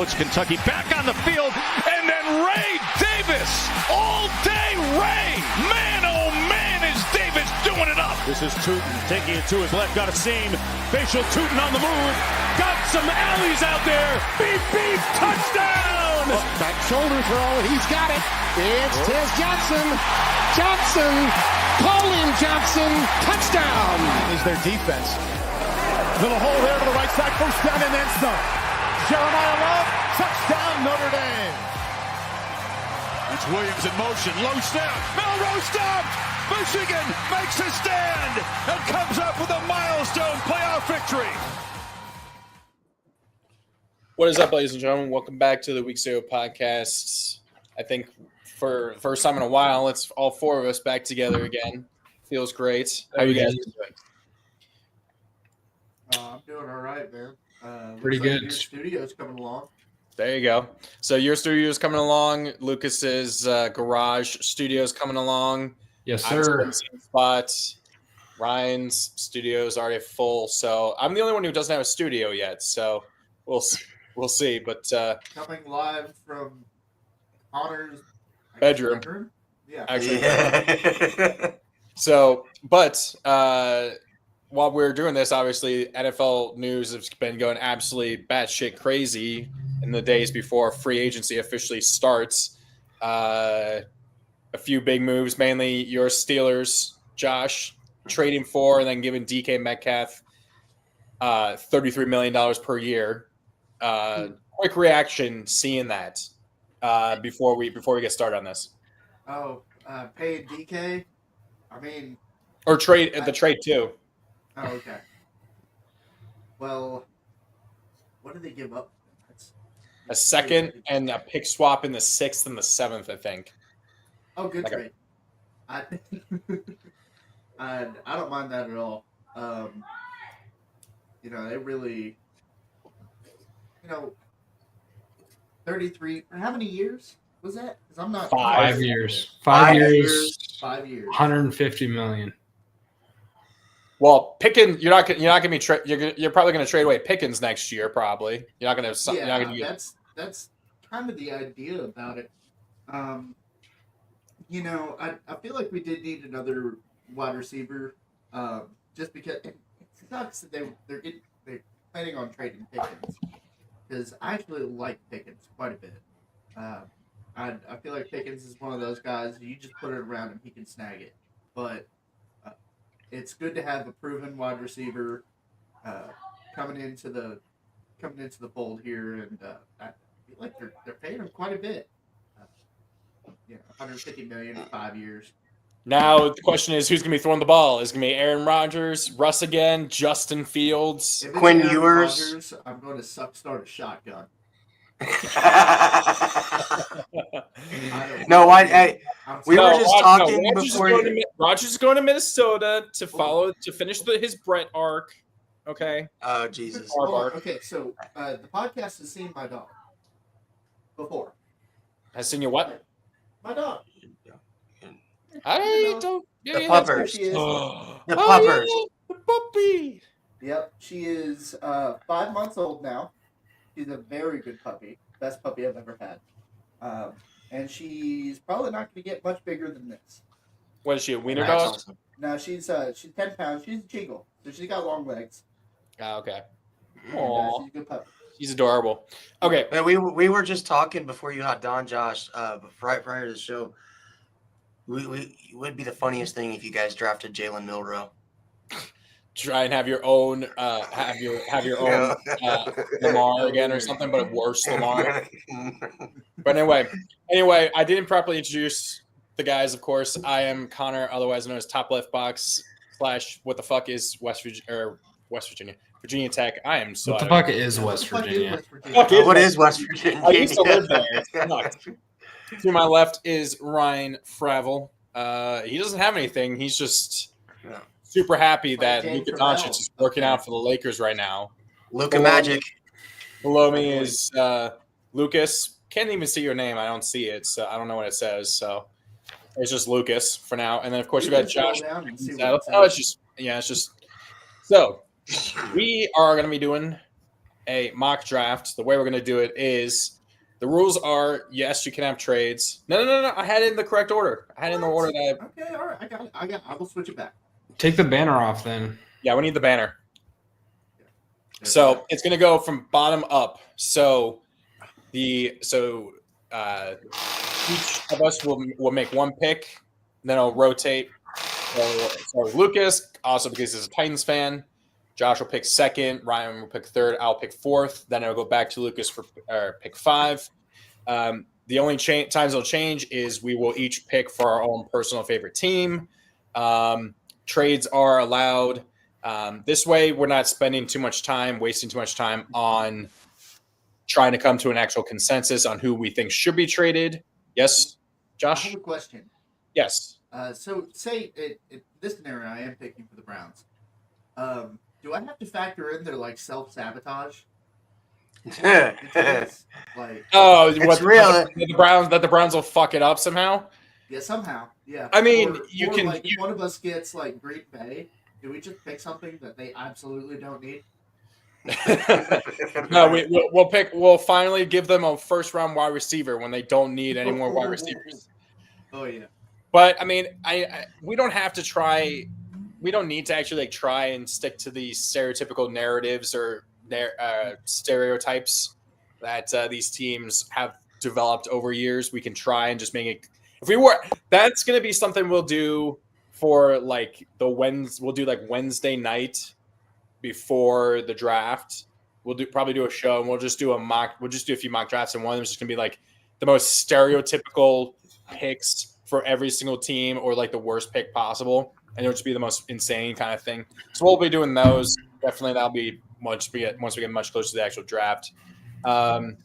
puts Kentucky back on the field, and then Ray Davis, all day Ray. Man, oh man, is Davis doing it up. This is Tootin taking it to his left, got a seam. Facial Tootin on the move, got some alleys out there. Beep, beep, touchdown. Back shoulder throw, he's got it. It's Tez Johnson. Johnson, call him Johnson, touchdown. Is their defense. Little hole there to the right side, first down and then some. Jeremiah Love, touchdown Notre Dame. It's Williams in motion, low snap, Melrose stopped. Michigan makes a stand and comes up with a milestone playoff victory. What is up, ladies and gentlemen? Welcome back to the Week 0 podcast. I think for the first time in a while, it's all four of us back together again. Feels great. How are you guys doing? I'm doing all right, man. Pretty good. Your studio's coming along. There you go. So your studio is coming along. Lucas's garage studio is coming along. Yes, sir. Spots. Ryan's studio is already full. So I'm the only one who doesn't have a studio yet. So we'll see. But Coming live from Connor's bedroom. Yeah. Actually. Yeah. So, but while we're doing this, obviously NFL news has been going absolutely batshit crazy in the days before free agency officially starts. A few big moves, mainly your Steelers, Josh, trading for and then giving DK Metcalf $33 million per year. Quick reaction seeing that before we get started on this. Oh, paid DK? I mean... Or trade the trade too. Oh, okay. Well, what did they give up? A second and a pick swap in the 6th and the 7th, I think. Oh, good trade. I don't mind that at all. They really, 33. How many years was that? Because I'm not 5 years. 5 years. 5 years. 150 million. Well, Pickens, you're not gonna be you're probably gonna trade away Pickens next year. Probably you're not gonna. That's kind of the idea about it. I feel like we did need another wide receiver, just because it sucks that they're planning on trading Pickens, because I actually like Pickens quite a bit. I feel like Pickens is one of those guys you just put it around him, he can snag it. But it's good to have a proven wide receiver coming into the fold here, and I feel like they're paying him quite a bit. 150 million in 5 years. Now the question is, who's gonna be throwing the ball? Is it gonna be Aaron Rodgers, Russ again, Justin Fields, Quinn Ewers? I'm going to start a shotgun. We were just talking before. Rodgers is going to Minnesota to finish his Brett arc. Okay. Oh Jesus. Okay, so the podcast has seen my dog before. Has seen your what? My dog. I don't. The puppers. The puppers. The puppy. Yep, she is 5 months old now. She's a very good puppy. Best puppy I've ever had. And she's probably not going to get much bigger than this. What is she, a wiener dog? Awesome. No, she's 10 pounds. She's a Cheagle, so she's got long legs. Oh, okay. And, she's a good puppy. She's adorable. Okay. We were just talking before you hopped on, Josh. Prior to the show, it would be the funniest thing if you guys drafted Jalen Milroe. Try and have your own Lamar again or something, but a worse Lamar. But anyway, I didn't properly introduce the guys. Of course, I am Connor, otherwise known as Top Left Box / what the fuck is Virginia Tech. I am so. What the fuck is West Virginia? What is West Virginia? I used to live there. To my left is Ryan Fravel. He doesn't have anything. He's just super happy that Luka Doncic is working out for the Lakers right now. Luka Magic. Below me is Lucas. Can't even see your name. I don't see it, so I don't know what it says. So it's just Lucas for now. And then of course you got Josh. It's just so we are going to be doing a mock draft. The way we're going to do it is the rules are, yes, you can have trades. No. I had it in the correct order. I had it in the order that Okay, all right. I got. I will switch it back. Take the banner off then. yeah, we need the banner. So it's going to go from bottom up. So each of us will make one pick, then I'll rotate. So Lucas, also because he's a Titans fan, Josh will pick second, Ryan will pick third, I'll pick fourth. Then it'll go back to Lucas for pick 5. The only times it'll change is we will each pick for our own personal favorite team. Trades are allowed. This way, we're not spending too much time, wasting too much time on trying to come to an actual consensus on who we think should be traded. Yes, I Josh? have a question. Yes. So say in this scenario, I am picking for the Browns. Do I have to factor in their like self-sabotage? Like Oh, It's real. that the Browns will fuck it up somehow? yeah, somehow yeah. I mean, Or like if one of us gets like Green Bay. Do we just pick something that they absolutely don't need? No, we'll finally give them a first round wide receiver when they don't need any more wide receivers. Oh yeah. But I mean, we don't have to try. We don't need to actually like try and stick to these stereotypical narratives or stereotypes that these teams have developed over years. We can try and just make it. If we were, that's going to be something we'll do for like we'll do like Wednesday night before the draft. We'll probably do a show and we'll just do a few mock drafts, and one of them is just gonna be like the most stereotypical picks for every single team or like the worst pick possible, and it'll just be the most insane kind of thing. So we'll be doing those. Definitely that'll be once we get much closer to the actual draft. And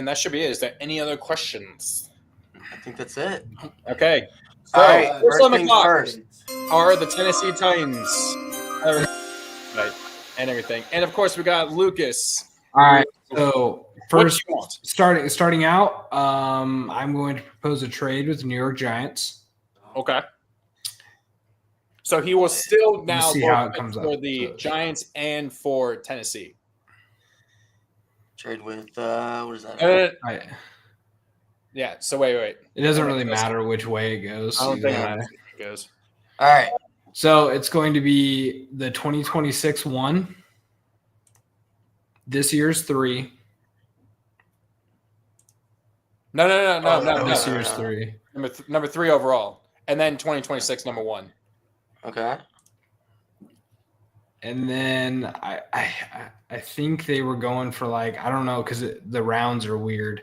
that should be it. Is there any other questions? I think that's it. Okay. So, All right, first first on the things clock first. are the Tennessee Titans. Right, and everything. And of course, we got Lucas. All right. So What do first, you want? starting out, I'm going to propose a trade with the New York Giants. Okay. So he will still now see vote how it comes for up. the Giants and for Tennessee. Trade with what is that? Yeah. So wait. It doesn't really matter which way it goes. I don't think either. it goes. All right. So it's going to be the 2026 1, this year's 3, No. this year's 3. Number 3 overall, and then 2026 number 1. Okay. And then I think they were going for like, I don't know, because the rounds are weird.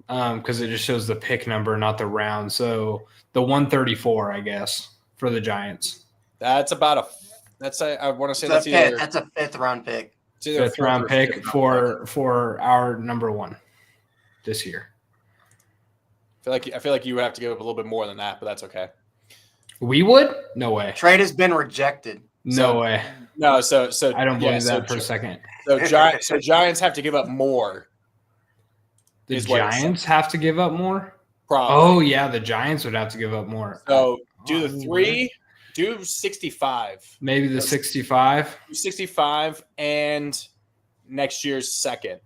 Because it just shows the pick number, not the round. So the 134, I guess, for the Giants. That's about I want to say That's that's a 5th round pick. it's either 5th round or pick 5th. for our number 1 this year. I feel like you would have to give up a little bit more than that, but that's okay. We would? No way. Trade has been rejected. No way. No, so I don't believe yeah, that for a second. So Giants have to give up more. The is what it's- Giants have to give up more? Probably. Oh, yeah, the Giants would have to give up more. So do the 3, do 65. Maybe the 65. 65 and next year's 2nd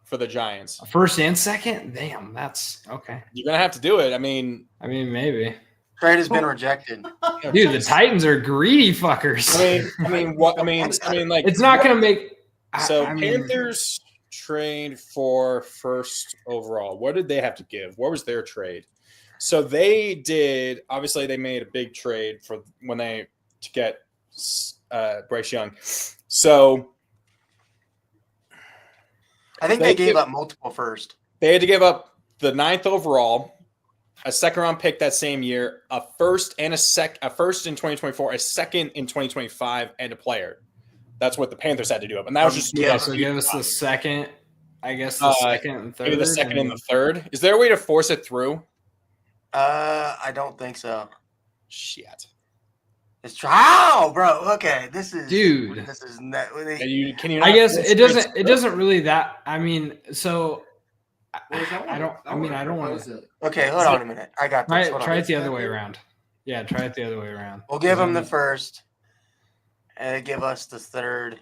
for the Giants. First and second? Damn, that's okay. You're gonna have to do it. I mean, Maybe. Trade has been rejected. Dude, the Titans are greedy fuckers. like it's not going to make. So I mean, Panthers trade for 1st overall. What did they have to give? What was their trade? So they did. Obviously, they made a big trade for to get Bryce Young. So I think they gave up multiple first. they had to give up the 9th overall, a 2nd round pick that same year, a first and a first in 2024, a 2nd in 2025, and a player. That's what the Panthers had to do up, and that was just so give us the second. I guess the second and third. maybe the 2nd and the 3rd. Is there a way to force it through? I don't think so. Shit. It's how, bro. Okay, this is Dude. This is not. Can you? I not guess force it doesn't. through? It doesn't really that. I mean, so Well, I don't want to. Okay, hold on a minute. I got this. Hold Try on. it the other way around. Yeah, try it the other way around. We'll give them the 1st, and they give us the 3rd,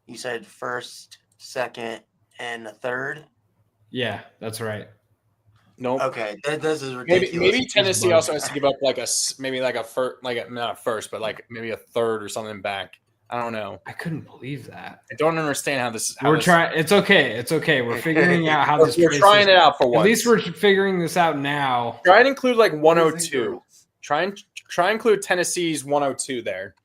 You said first, second, and a third. Yeah, that's right. Nope. Okay, this is ridiculous. Maybe Tennessee also has to give up like a first, like not a first, but like maybe a third or something back. I don't know. I couldn't believe that. I don't understand how this. We're trying. It's okay. It's okay. We're figuring out how this. We're trying it out for once. At least we're figuring this out now. Try and include like Boys and 102. girls. Try and include Tennessee's 102 there.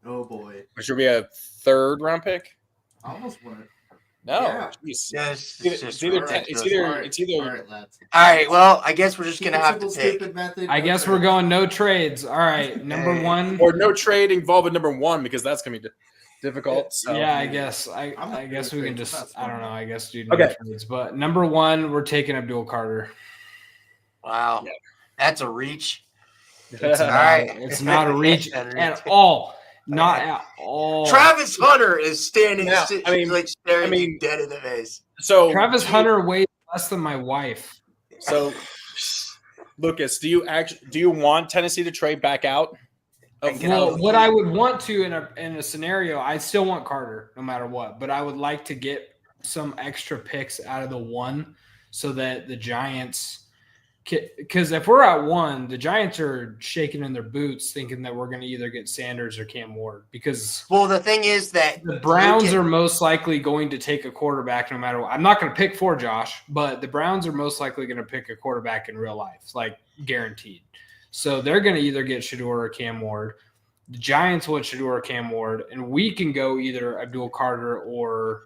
Oh boy. Which would be a third round pick. I almost want it. No, Yeah. jeez. Yes, It's either All right, lads. All right. Well, I guess we're just gonna have to Simple, pick. stupid method, I no guess we're trades. going no trades. All right, number Hey. one. or no trade involving number one because that's gonna be difficult. So. Yeah, I guess. I'm not I guess doing we can trades, just. that's I don't fine. know. I guess do no Okay. trades. But number one, we're taking Abdul Carter. Wow, Yeah. that's a reach. It's All not, right. It's not a reach Not a at reach. all. Not at all. Travis Hunter is standing, Now, like staring I mean- you dead in the face. So Travis Hunter weighs less than my wife. So, Lucas, do you want Tennessee to trade back out? And get Well, out of the what league. I would want to in a scenario, I still want Carter no matter what, but I would like to get some extra picks out of the one so that the Giants, because if we're at one, the Giants are shaking in their boots thinking that we're going to either get Sanders or Cam Ward because Well, the thing is that the Browns Lincoln- are most likely going to take a quarterback no matter what. I'm not going to pick for Josh, but the Browns are most likely going to pick a quarterback in real life, like guaranteed. So they're going to either get Shedeur or Cam Ward. The Giants want Shedeur or Cam Ward, and we can go either Abdul Carter or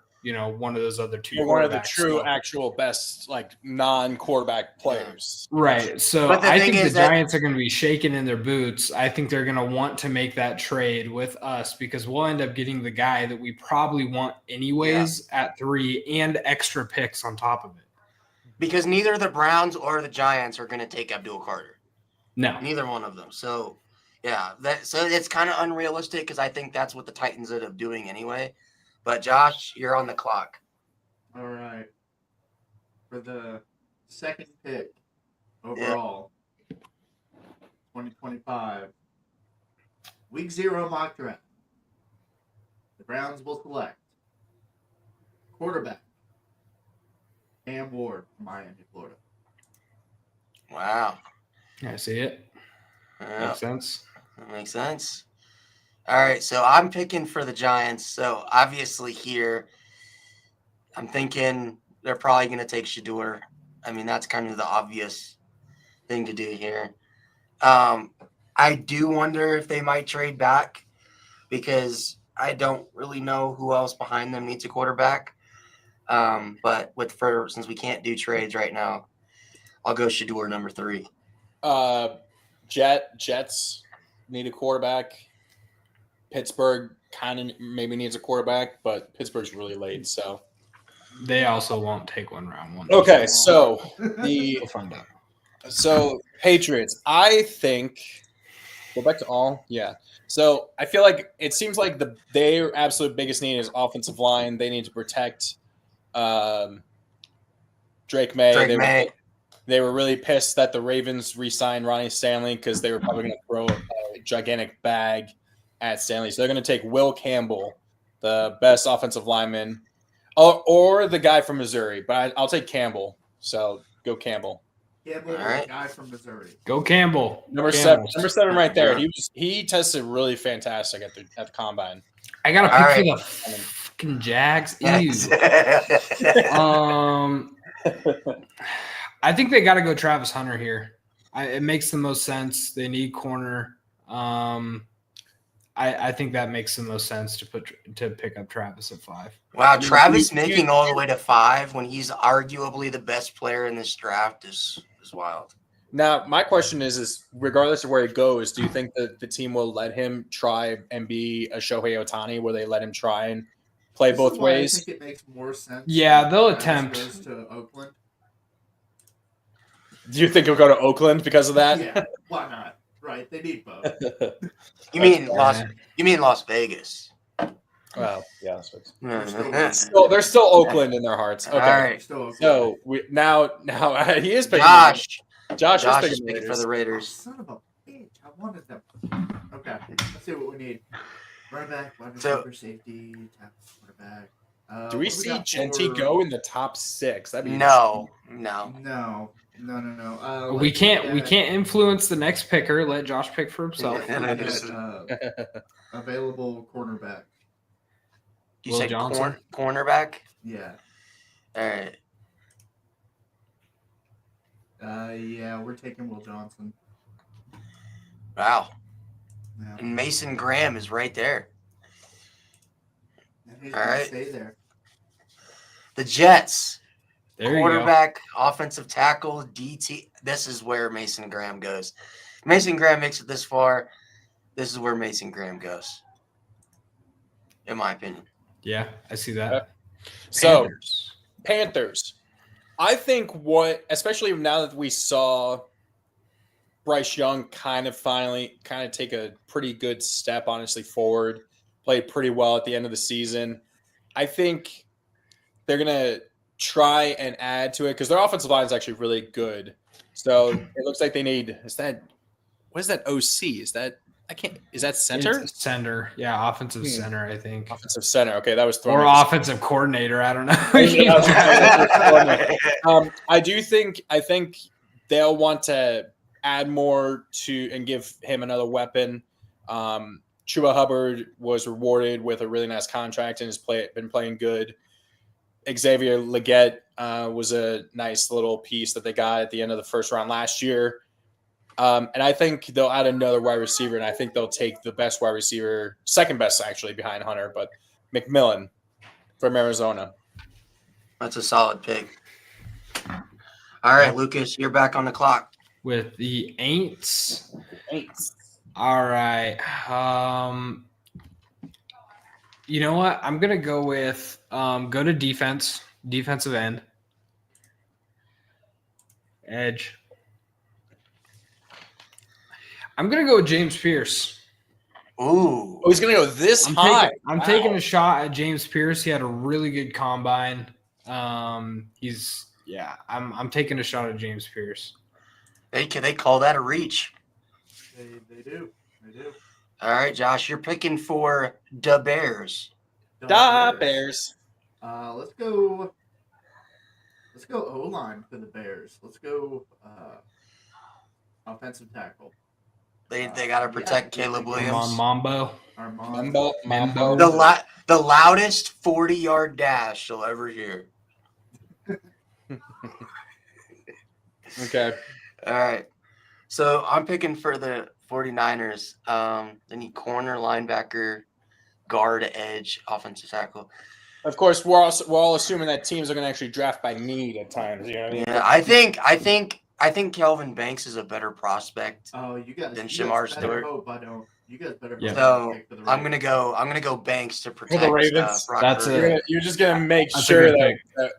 one of those other two. You're one of the quarterbacks. true, actual best, like non-quarterback players. Right. So But the I thing think the is that- Giants are going to be shaking in their boots. I think they're going to want to make that trade with us because we'll end up getting the guy that we probably want anyways at 3 and extra picks on top of it. because neither the Browns or the Giants are going to take Abdul Carter. No. Neither one of them. So, yeah, so it's kind of unrealistic because I think that's what the Titans ended up doing anyway. But Josh, you're on the clock. All right. For the second pick overall, 2025, Week 0 mock draft. The Browns will select quarterback Cam Ward from Miami, Florida. Wow. I see it. Yeah, Makes sense. that makes sense. All right, so I'm picking for the Giants. So obviously here, I'm thinking they're probably going to take Shedeur. I mean, that's kind of the obvious thing to do here. I do wonder if they might trade back because I don't really know who else behind them needs a quarterback. But since we can't do trades right now, I'll go Shedeur number 3. Jets need a quarterback. Pittsburgh kind of maybe needs a quarterback, but Pittsburgh's really late. So They also won't take one round one. okay, so the We'll find out. Patriots, I think go back to all. Yeah. So I feel like it seems like their absolute biggest need is offensive line. They need to protect Drake May. They were really pissed that the Ravens re-signed Ronnie Stanley because they were probably going to throw a gigantic bag at Stanley. So they're going to take Will Campbell, the best offensive lineman, or the guy from Missouri. But I'll take Campbell. So go Campbell. Campbell, All right. the guy from Missouri. Go Campbell. Number Campbell. seven right there. He tested really fantastic at the combine. I got to All pick right. for the fucking Jags. Ew. I think they got to go Travis Hunter here. It makes the most sense. They need corner. I think that makes the most sense to pick up Travis at 5. Wow, Travis making all the way to 5 when he's arguably the best player in this draft is wild. Now, my question is regardless of where he goes, do you think that the team will let him try and be a Shohei Ohtani, where they let him try and play This both is why ways? I think it makes more sense. Yeah, that they'll Travis attempt. Goes to Oakland. Do you think he'll go to Oakland because of that? Yeah, why not? Right, they need both. You mean fair. Las Vegas? Well, yeah. So All they're still Oakland in their hearts. Okay. right, Still Oakland. So now he is picking. Josh Josh is is picking picking for the Oh, Raiders. son of a bitch! I wanted them. Okay, let's see what we need. Running back, wide So- receiver, safety, tackle, quarterback. cornerback. Do we what see got Genty for- go in the top 6? That'd be No. No. We let's can't look at- influence the next picker. Let Josh pick for himself. let's look at, available cornerback. You Will said Johnson? cornerback? Yeah. All right. Yeah, we're taking Will Johnson. Wow. Yeah. And Mason Graham is right there. And he's All gonna right. stay there. The Jets. There you go. Quarterback, offensive tackle, DT. This is where Mason Graham goes. Mason Graham makes it this far. This is where Mason Graham goes. In my opinion. Yeah, I see that. So, Panthers. I think especially now that we saw Bryce Young kind of take a pretty good step, honestly, forward, played pretty well at the end of the season. I think they're going to try and add to it because their offensive line is actually really good. So it looks like they need, what is that OC? Is that center? It's center. Yeah, offensive center, I think. Offensive center. Okay, that was thrown. Or offensive coordinator. I don't know. I think they'll want to add more to and give him another weapon. Chuba Hubbard was rewarded with a really nice contract and has been playing good. Xavier Legette was a nice little piece that they got at the end of the first round last year. And I think they'll add another wide receiver, and I think they'll take the best wide receiver, second best actually behind Hunter, but McMillan from Arizona. That's a solid pick. All right, Lucas, you're back on the clock. With the Aints. All right. You know what? I'm gonna go with go to defensive end, edge. I'm gonna go with James Pierce. Ooh. Oh, he's going to go this high. I'm taking a shot at James Pierce. He had a really good combine. I'm taking a shot at James Pierce. They call that a reach. They do. All right, Josh, you're picking for the Bears. Bears. Let's go O-line for the Bears. Let's go offensive tackle. They got to protect Caleb Williams. Come on, Mambo. Mambo. The loudest 40-yard dash you'll ever hear. Okay. All right. So I'm picking for the 49ers. They need corner, linebacker, guard, edge, offensive tackle. Of course, we're all assuming that teams are going to actually draft by need at times. You know what I mean? Yeah, I think Kelvin Banks is a better prospect. Oh, you guys. Then you Shamar guys better Stewart. hope I don't. You guys better. Yeah. hope I So don't pick for the I'm Ravens. gonna go Banks to protect Ravens. Brock That's Purdy. it. You're just going to make That's a sure good that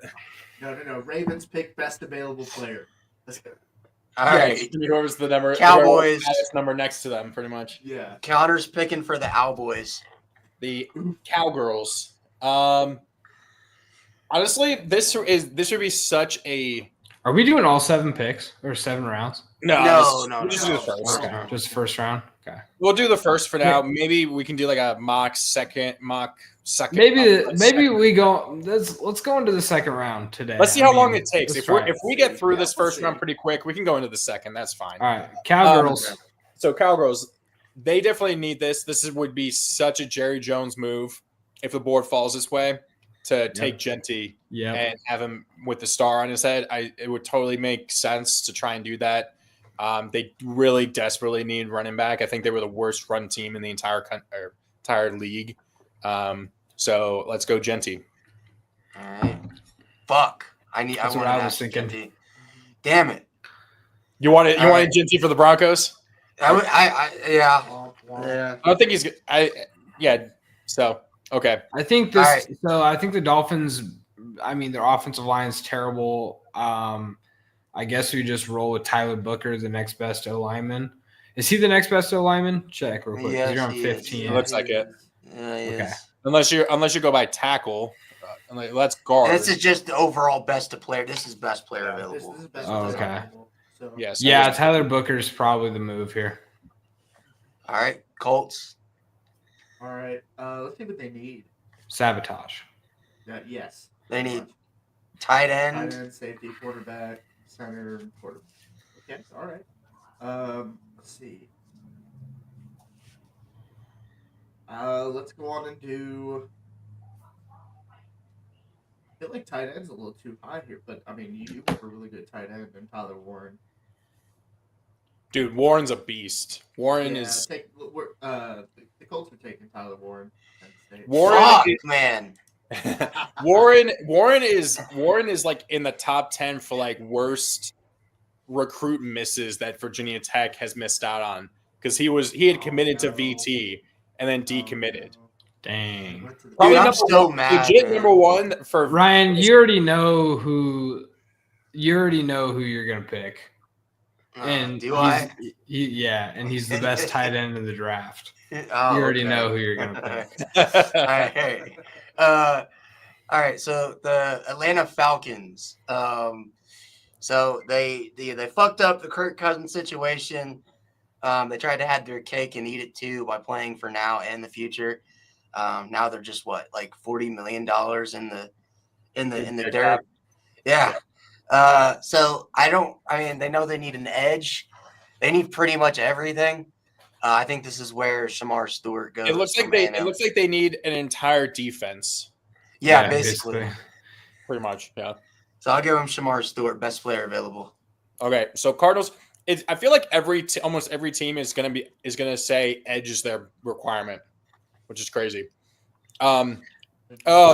No. Ravens pick best available player. Let's go. All right. whoever's the number, Cowboys. highest number next to them, pretty much. Yeah. Connor's picking for the Cowboys. The Cowgirls. Honestly, this would be such a Are we doing all 7 picks or 7 rounds? No. We'll just do the first. Okay, just first round. Okay. We'll do the first for now. Maybe we can do like a mock second. Maybe we go. Let's go into the second round today. Let's see how long it takes. let's If try we get through this first round pretty quick, we can go into the second. That's fine. All right, Cowgirls. So Cowgirls, they definitely need this. Would be such a Jerry Jones move if the board falls this way to take Genty and have him with the star on his head. It would totally make sense to try and do that. They really desperately need running back. I think they were the worst run team in the entire league. So let's go Genty. All right. Fuck. That's what I was thinking. Genty. Damn it. You wanted Genty for the Broncos? Yeah. I don't think he's good. So okay. I think this. Right. So I think the Dolphins. I mean, their offensive line is terrible. I guess we just roll with Tyler Booker, the next best O lineman. Is he the next best O lineman? Check real quick. Yes, you're on 15. It looks like it. Yeah, he okay. is. Unless you go by tackle, let's guard. This is just the overall best of player. This is best player available. This is best Oh, player okay. available, so. Yes. Yeah, Tyler Booker's probably the move here. All right, Colts. All right. Let's see what they need. Sabotage. Yes. They need tight end. Tight end, safety, quarterback, center, quarterback. Okay, all right. Let's see. Let's go on and do. I feel like tight end's a little too high here, but I mean, you have a really good tight end in Tyler Warren. Dude, Warren's a beast. Warren is the Colts are taking Tyler Warren. Fuck, man. Warren is like in the top 10 for like worst recruit misses that Virginia Tech has missed out on, because he had committed to VT and then decommitted. Dang. Probably I'm so mad. legit man. number one for Ryan, you already know who you're gonna pick. And do I? And he's the best tight end in the draft. Oh, You already know who you're gonna pick. All right. So the Atlanta Falcons. So they fucked up the Kirk Cousins situation. They tried to have their cake and eat it too by playing for now and the future. Now they're just like $40 million in the dirt. Yeah. So they know they need an edge. They need pretty much everything. I think this is where Shamar Stewart goes. It looks like they need an entire defense. Yeah, basically. Pretty much, yeah. So I'll give him Shamar Stewart, best player available. Okay, so Cardinals. I feel like almost every team is gonna say edge is their requirement, which is crazy. Oh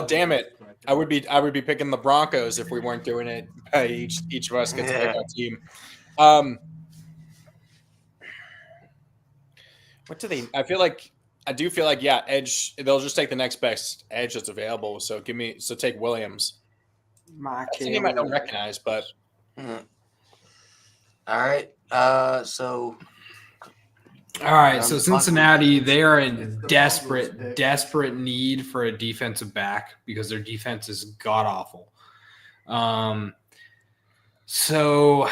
damn it! I would be picking the Broncos if we weren't doing it. Each of us gets to pick our team. What do they? I do feel like edge. They'll just take the next best edge that's available. So take Williams. That's a name I don't recognize, but all right. So Cincinnati, they are in desperate need for a defensive back because their defense is god awful. So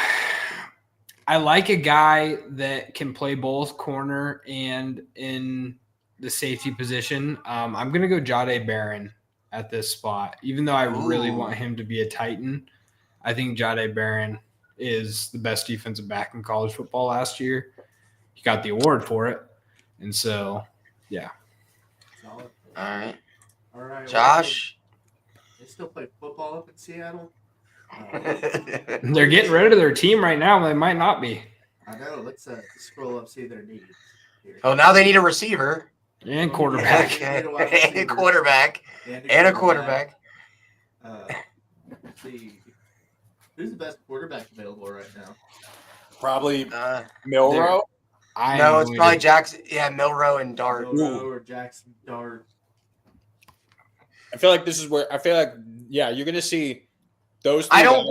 I like a guy that can play both corner and in the safety position. I'm going to go Jahdae Barron at this spot, even though I really want him to be a Titan. I think Jahdae Barron is the best defensive back in college football last year. He got the award for it. And so, yeah. Solid. All right. Josh? They still play football up in Seattle? They're getting rid of their team right now. They might not be. I know. Let's scroll up, see their needs. Here. Oh, now they need a receiver. And quarterback. And a quarterback. And a quarterback. Let's see. Who's the best quarterback available right now? Probably Milroe. No, it's probably Jackson. Yeah, Milroe and Dart. Milroe or Jackson Dart. I feel like you're gonna see those. I don't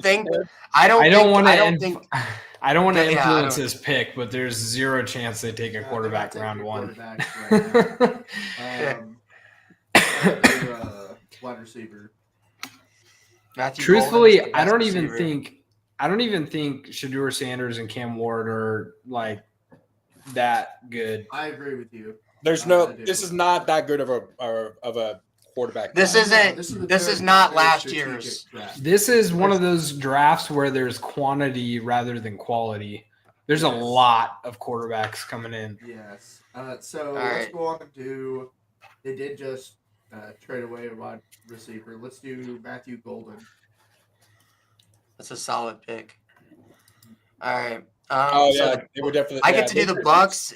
want to influence his pick, but there's zero chance they take a quarterback round one. Wide receiver. Truthfully, I don't even think Shedeur Sanders and Cam Ward are like that good. I agree with you. This is not that good of a quarterback. This is not last year's. This is one of those drafts where there's quantity rather than quality. There's a lot of quarterbacks coming in. Yes. Let's go on and do. They did just trade away a wide receiver. Let's do Matthew Golden. That's a solid pick. All right. They would definitely. I get to do the Bucks.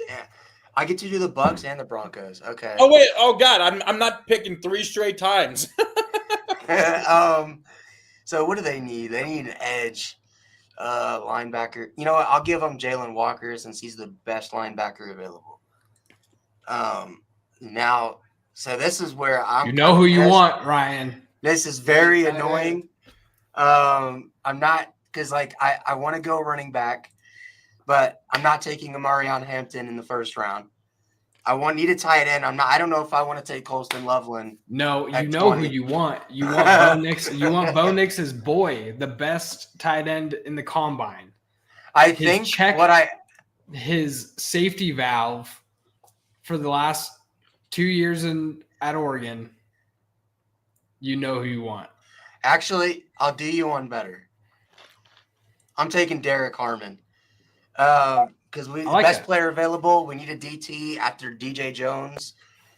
I get to do the Bucks and the Broncos. Okay. Oh wait! Oh god! I'm not picking 3 straight times. So what do they need? They need an edge, linebacker. You know what? I'll give them Jalen Walker since he's the best linebacker available. Now, so this is where I'm. You know who you want, Ryan. This is very annoying. I'm not because I want to go running back. But I'm not taking Amarion Hampton in the first round. Need a tight end. I don't know if I want to take Colston Loveland. No, you know 20. Who you want. You want Bo Nix. You want Bo Nix's boy, the best tight end in the combine. His safety valve for the last 2 years at Oregon. You know who you want. Actually, I'll do you one better. I'm taking Derek Harmon. Because we like best that. player available. We need a DT after DJ Jones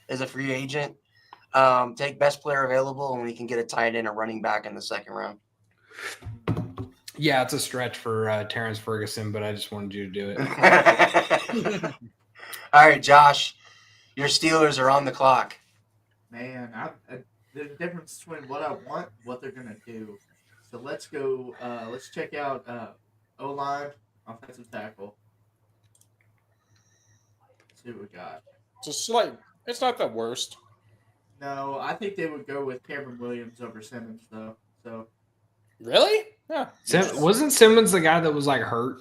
is a free agent. Take best player available, and we can get a tight end or running back in the second round. Yeah, it's a stretch for Terrence Ferguson, but I just wanted you to do it. All right, Josh, your Steelers are on the clock. Man, there's a difference between what I want and what they're gonna do. So let's go. Let's check out O-line, offensive tackle. Let's see what we got. It's not the worst. No, I think they would go with Cameron Williams over Simmons, though. So Really? Yeah. Wasn't Simmons the guy that was like hurt?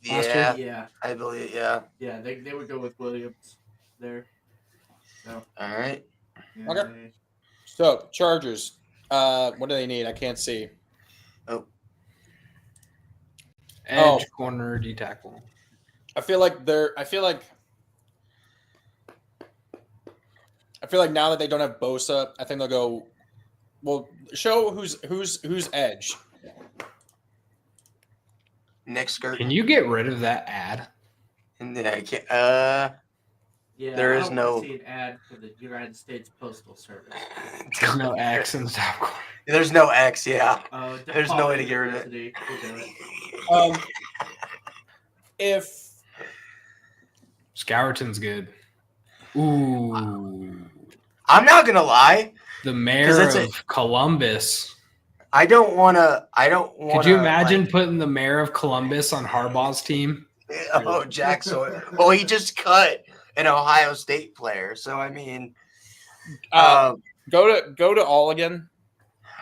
Last Yeah, yeah, I believe. Yeah. they would go with Williams there. So All right. yeah, Okay. So Chargers. What do they need? I can't see. Edge, corner, D tackle. I feel like now that they don't have Bosa, I think they'll go. Well, show who's edge. Nick Skirt. Can you get rid of that ad? yeah. There I is don't no- wanna see an ad for the United States Postal Service. There's no X in the top corner. There's no X. Yeah. There's no way to get rid of it. If Scourton's good. Ooh. I'm not gonna lie. The mayor that's of Columbus. I don't want to. Could you imagine putting the mayor of Columbus on Harbaugh's team? Oh, Jack Sawyer. Well, he just cut an Ohio State player, so I mean, go to all again.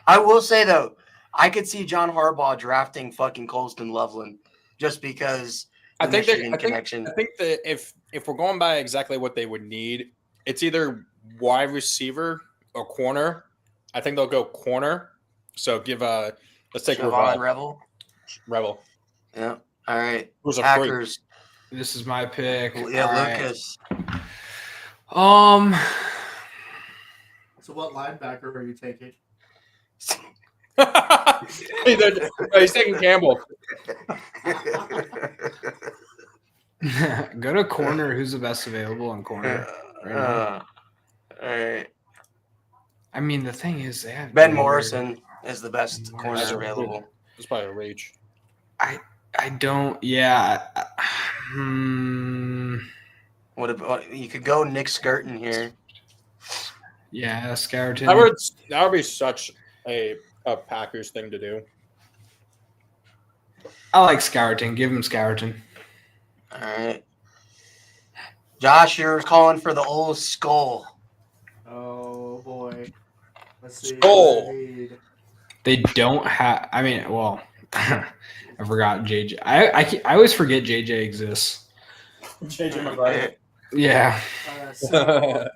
I will say though, I could see John Harbaugh drafting fucking Colston Loveland just because I the think Michigan that connection. I think that if we're going by exactly what they would need, it's either wide receiver or corner. I think they'll go corner. So let's take Siobhan Rebel. Yeah. All right. Who's a freak. Packers. This is my pick. Yeah, All right. Lucas. So what linebacker are you taking? He's taking Campbell. Go to corner. Who's the best available on corner? Right now? All right. I mean, the thing is, they have Ben Morrison is the best corner Morrison. available. It's probably a reach. I don't. Yeah. What about you could go Nick Skirton here. Yeah, Scourton. That would be such a Packers thing to do. I like Scourton. Give him Scourton. All right. Josh, you're calling for the old skull. Oh boy. Let's see. Skull. What I need. They don't have. I mean, well, I forgot JJ. I always forget JJ exists. JJ McCarthy. Yeah. So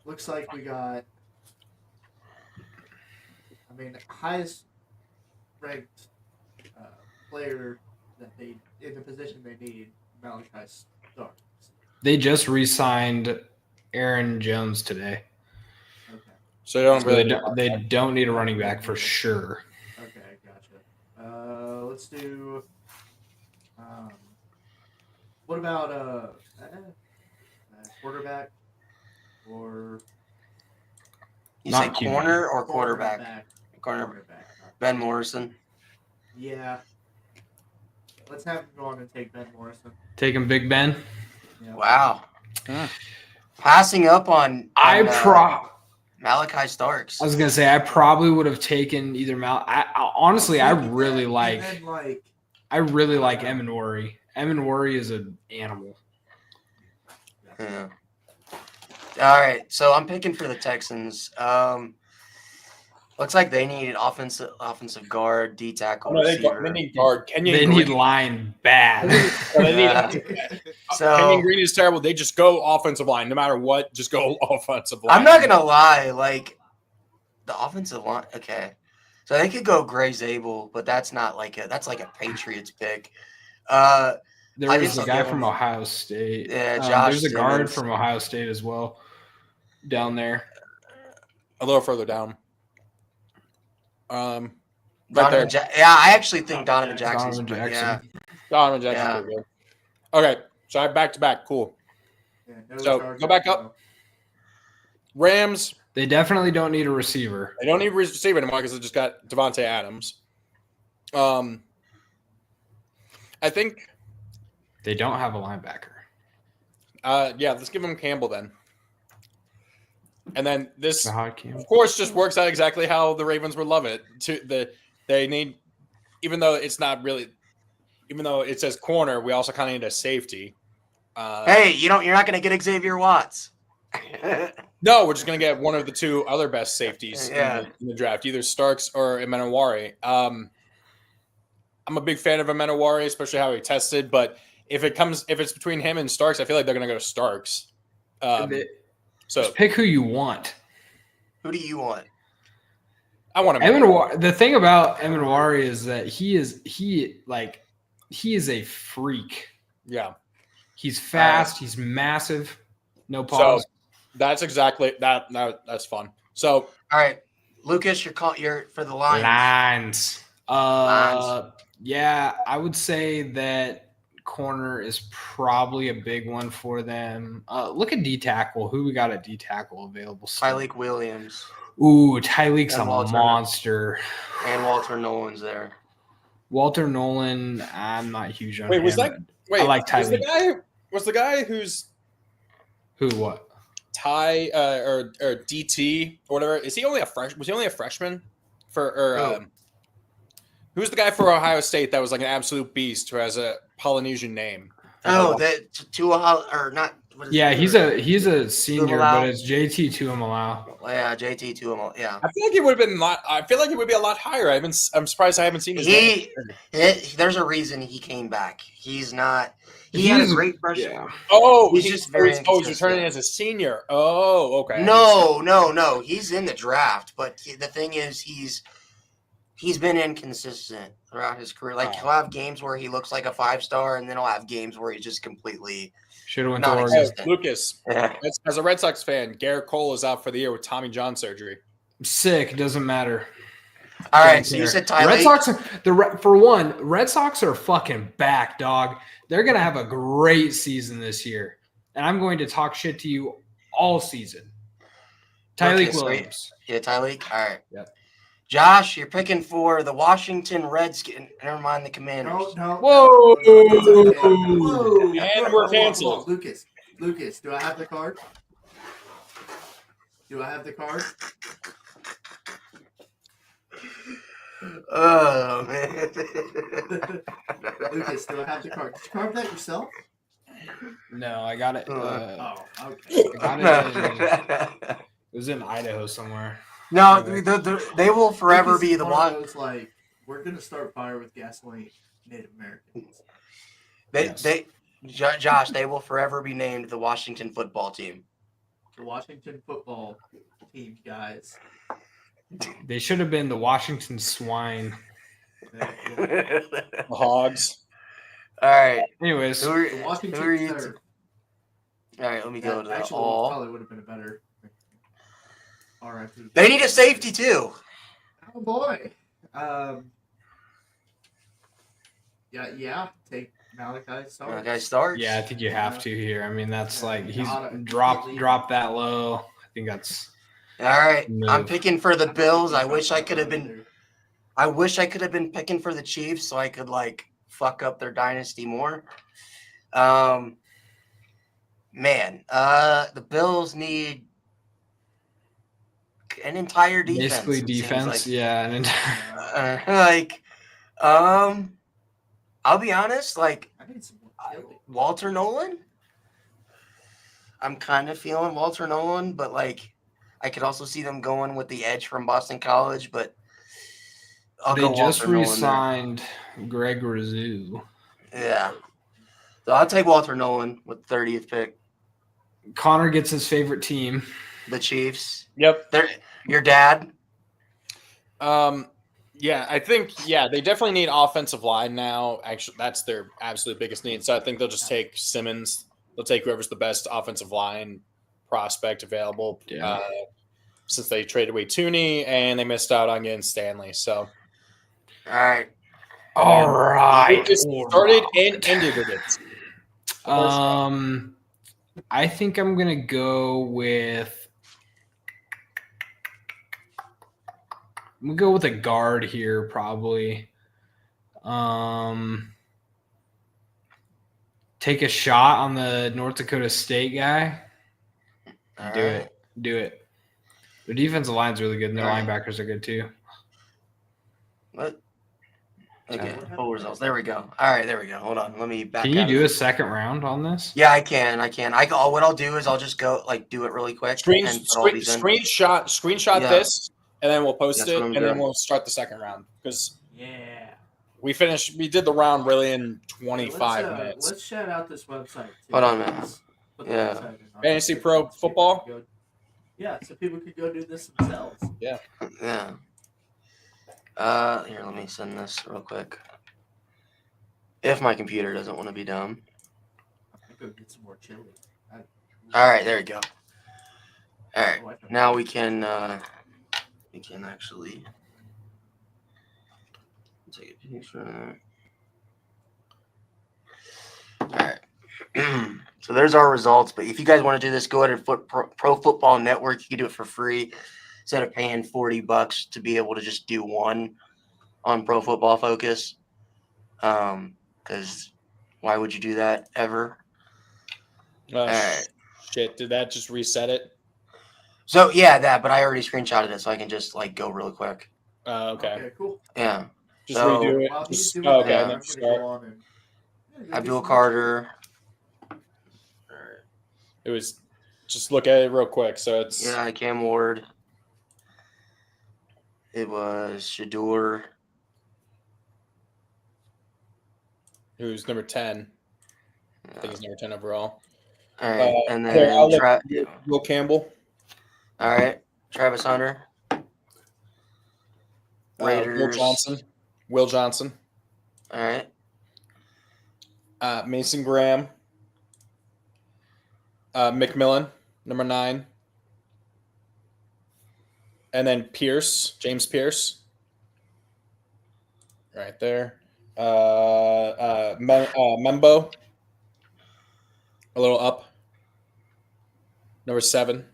looks like we got. I mean, highest ranked player that they in the position they need, Malachi Starks. They just re-signed Aaron Jones today. Okay. So they don't So really. they don't need a running back for sure. Okay, gotcha. Let's do. What about quarterback or You Not say QB. corner or quarterback? Corner. Quarterback. Ben Morrison. Yeah. Let's have him go on and take Ben Morrison. Taking Big Ben. Yeah. Wow. Yeah. Passing up on I Malachi Starks. was gonna say I probably would have taken either honestly, I really like And then, Eminori. Eminori is an animal. Yeah. All right, so I'm picking for the Texans. Looks like they need offensive guard, D tackle, No, they receiver. need guard. Kenyon They Green. need line bad. So Kenyon Green is terrible. They just go offensive line, no matter what. Just go offensive line. I'm not gonna lie, like the offensive line. Okay, so they could go Gray Zabel, but that's not like that's like a Patriots pick. There I was guess a I'll guy give from him- Ohio State. Yeah, Josh there's a guard Simmons. from Ohio State as well down there. a little further down. Right Donovan there. yeah, I actually think Donovan Jackson's Donovan yeah. Jackson. Donovan Jackson's Yeah. pretty good. Okay, so I have back-to-back. Cool. Yeah, no So, Chargers, go back no. up. Rams, They definitely don't need a receiver. they don't need receiver anymore because they just got Devontae Adams. I think, They don't have a linebacker. yeah, let's give him Campbell then. And then this, Shahad Campbell. of course, just works out exactly how the Ravens would love it. They need, even though it's not really, even though it says corner, we also kind of need a safety. Hey, you're not going to get Xavier Watts. No, we're just going to get one of the two other best safeties Yeah. in the draft, either Starks or Emenawari. I'm a big fan of Emenawari, especially how he tested. But if it's between him and Starks, I feel like they're going to go to Starks. So Just pick who you want. Who do you want? I want him. The thing about Emenawari is that he is a freak. Yeah. He's fast. He's massive. No pause. So that's exactly that. That's fun. So All right, Lucas, you're for the Lions. Lines. Yeah, I would say that corner is probably a big one for them. Look at D tackle. Who we got at D tackle available? Tyleek Williams Ooh, Tyleek's And a Walter. monster. and Walter Nolan's there. Walter Nolan, I'm not huge on Wait, him. was that- I like Tyleek. was the guy who's Who? What? Ty or DT or whatever? Is he only a fresh? Was he only a freshman who's the guy for Ohio State that was like an absolute beast who has a Polynesian name? Oh, that Tua or not? What is Yeah, it? he's a senior, Tuimalau. but it's JT Tuimalau. Yeah, JT Tua. Yeah, I feel like it would have been I feel like it would be a lot higher. I'm surprised I haven't seen his name. there's a reason he came back. He's not. He had a great freshman. Yeah. Oh, He's just very he's inconsistent. returning as a senior. Oh, okay. No. He's in the draft, but the thing is, he's been inconsistent throughout his career. Like he'll have games where he looks like a 5-star, and then he'll have games where he's just completely. Should have went to Not Oregon. existent. Lucas, Yeah. as a Red Sox fan, Garrett Cole is out for the year with Tommy John surgery. Sick. Doesn't matter. All right, so you said Tyler. Red Sox for one. Red Sox are fucking back, dog. They're gonna have a great season this year, and I'm going to talk shit to you all season. Tyleek Okay, Williams. Yeah, Tyleek. All right. Yep. Josh, you're picking for the Washington Redskins. Never mind the Commanders. No. Whoa. Whoa. And we're canceled. Lucas, do I have the card? Oh man. Lucas, do I have the card? Did you carve that yourself? No, I got it. Oh, okay. I got it it was in Idaho somewhere. No, they will forever Lucas be is the one of one. those, like, we're gonna start fire with gasoline, Native Americans. Josh, they will forever be named the Washington football team. The Washington football team, guys. They should have been the Washington Swine. The Hogs. All right. Anyways, Who are, The who Washington are you? third. All right, let me go to the Actually, all. probably would have been a better. R.I.P. They need a safety too. Oh boy. Yeah. Take Malachi Starks. Okay, Starks. yeah, I think you have to here. I mean, that's Yeah, like he's gotta dropped that low. I think that's All right, Move. I'm picking for the Bills. I wish I could have been picking for the Chiefs so I could like fuck up their dynasty more. The Bills need an entire defense. basically it seems defense. Yeah, and I'll be honest, like I need some more killing. Walter Nolan. I'm kind of feeling Walter Nolan, but like I could also see them going with the edge from Boston College, but I'll they go just Walter Nolan there. re-signed Greg Razoo. Yeah. So I'll take Walter Nolan with 30th pick. Connor gets his favorite team. The Chiefs. Yep. They're your dad. Yeah, I think they definitely need offensive line now. Actually, that's their absolute biggest need. So I think they'll just take Simmons. They'll take whoever's the best offensive line prospect available. Yeah. since they traded away Tooney and they missed out on getting Stanley. So, All right. All right. it just started and ended with it. I think I'm gonna go with. I'm gonna go with a guard here, probably. Take a shot on the North Dakota State guy. All Do right. it. Their defensive line's really good, and their All right. linebackers are good too. What? Okay, full results. There we go. All right, there we go. Hold on. Let me back Can you out of do a this. second round on this? Yeah, I can. What I'll do is I'll just go do it really quick. and put all these in. Screenshot Yeah. this, and then we'll post That's it, what I'm and then doing. we'll start the second round because Yeah. we did the round really in 25 minutes. Let's shout out this website. Too. Hold on, man. Put the Yeah. website in our Fantasy description Pro so people Football? could go- Yeah, so people could go do this themselves. Yeah. Here, let me send this real quick. If my computer doesn't want to be dumb. I'm gonna go get some more chili. All right, there we go. All right, Oh, I don't now know. we can actually take a picture. All right. So there's our results. But if you guys want to do this, go ahead and Pro Football Network. You can do it for free instead of paying $40 to be able to just do one on Pro Football Focus. Because why would you do that ever? Oh, right. Shit, did that just reset it? So yeah, that. But I already screenshotted it, so I can just go really quick. Okay. Okay, cool. Yeah. Just So- redo it. While he's Just, doing okay, that, and I'm then gonna start. go on and go do Abdul some Carter. It was just look at it real quick. So it's Yeah, Cam Ward. It was Shador. who's number 10. I Yeah. think he's number 10 overall. All right, and here, I'll then look- Will Campbell. all right, Travis Hunter. Will Raiders. Johnson. All right, Mason Graham. McMillan, number 9. And then James Pierce. Right there. Membo. A little up. Number 7.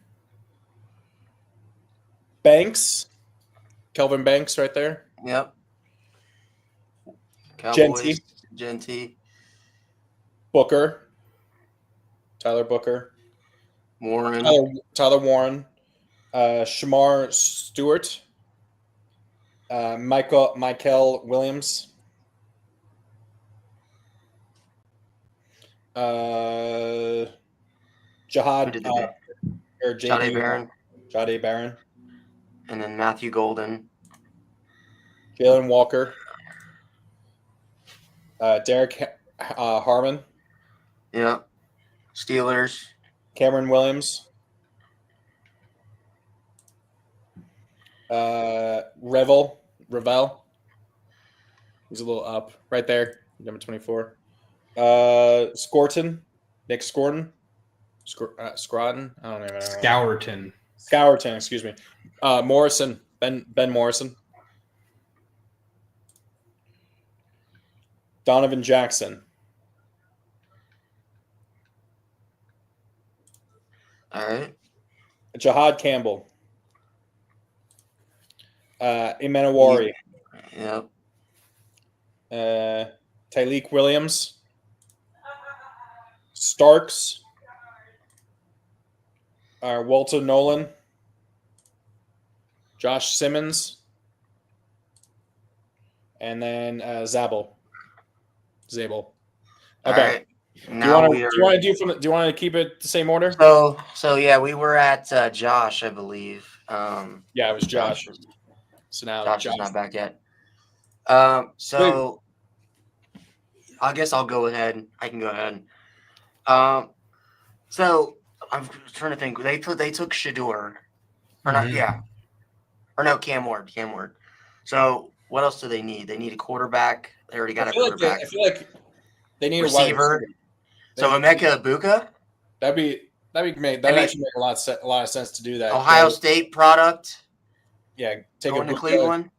Banks. Kelvin Banks right there. yep. Cowboys. Genty. Booker. Tyler Booker. Warren. Tyler Warren. Shamar Stewart. Michael Williams. Jihad Who did the or Jade Barron, Jade Barron. and then Matthew Golden. Jalen Walker. Derek Harmon. Yep. Steelers. Cameron Williams. Revel. He's a little up right there, number 24. Scorton. Nick Scroton. Scroton. I don't even know. Scourton, excuse me. Morrison. Ben Morrison. Donovan Jackson. All right. Jihad Campbell. Imanawari. Yep. Tyleek Williams. Starks. Walter Nolan. Josh Simmons. And then Zabel. All Okay. right. Do Now you want to keep it the same order? So yeah, we were at Josh, I believe. Yeah, it was Josh. So now Josh is not back yet. So I guess I'll go ahead. I can go ahead. So I'm trying to think. They took Shador, or not? Mhm. Yeah, or no, Cam Ward. So what else do they need? They need a quarterback. They already got a quarterback. I feel like they need receiver. a wide receiver. So Emeka Ibuka. That'd be That actually make a lot of sense to do that. Ohio State product. Yeah, take Going a to Cleveland.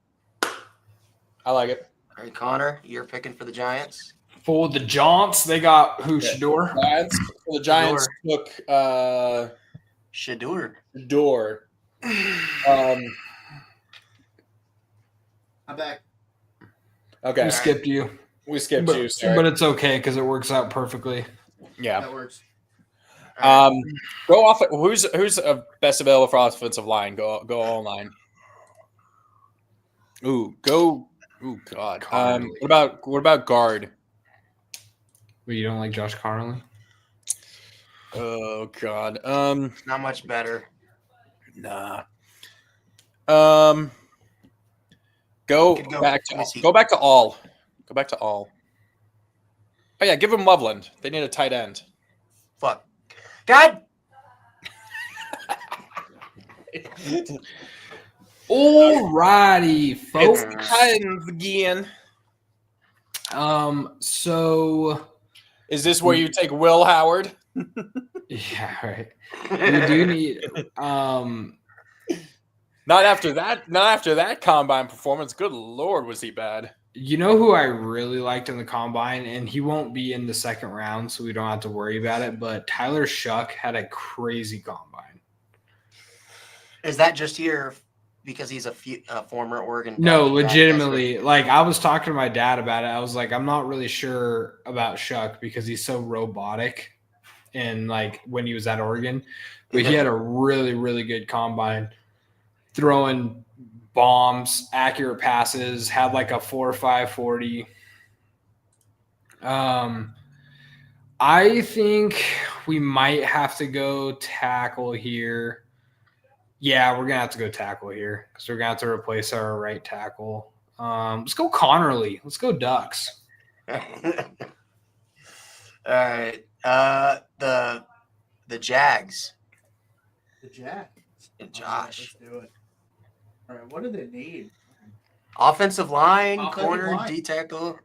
I like it. All right, Connor, you're picking for the Giants. For the Giants, they got who? Yeah. Shador. The Giants took Shador. Shador. I'm back. Okay, We skipped you. We skipped but, you. Sorry. But it's okay because it works out perfectly. Yeah. That works. Go off. Who's best available for offensive line? Go online. Ooh, go. Ooh, God. What about guard? Well, you don't like Josh Carlin? Oh God. Not much better. Nah. Go back to all. Go back to all. Oh yeah, give him Loveland. They need a tight end. Fuck. God. Alrighty, folks. It's Titans again. So Is this where you take Will Howard? yeah, right. We do need Not after that combine performance. Good Lord, was he bad? you know who I really liked in the combine, and he won't be in the second round, so we don't have to worry about it. But Tyler Shuck had a crazy combine. Is that just here because he's a former Oregon? No, draft legitimately. Like I was talking to my dad about it. I was like, I'm not really sure about Shuck because he's so robotic, and like when he was at Oregon, but he had a really, really good combine, throwing bombs, accurate passes, had like a 4.5 40. I think we might have to go tackle here. Yeah, we're gonna have to go tackle here because we're gonna have to replace our right tackle. Let's go Connerly. Let's go Ducks. All right. The Jags. The Jags. And Josh. Let's do it. All right. What do they need? Offensive line, Offensive corner, line. D tackle.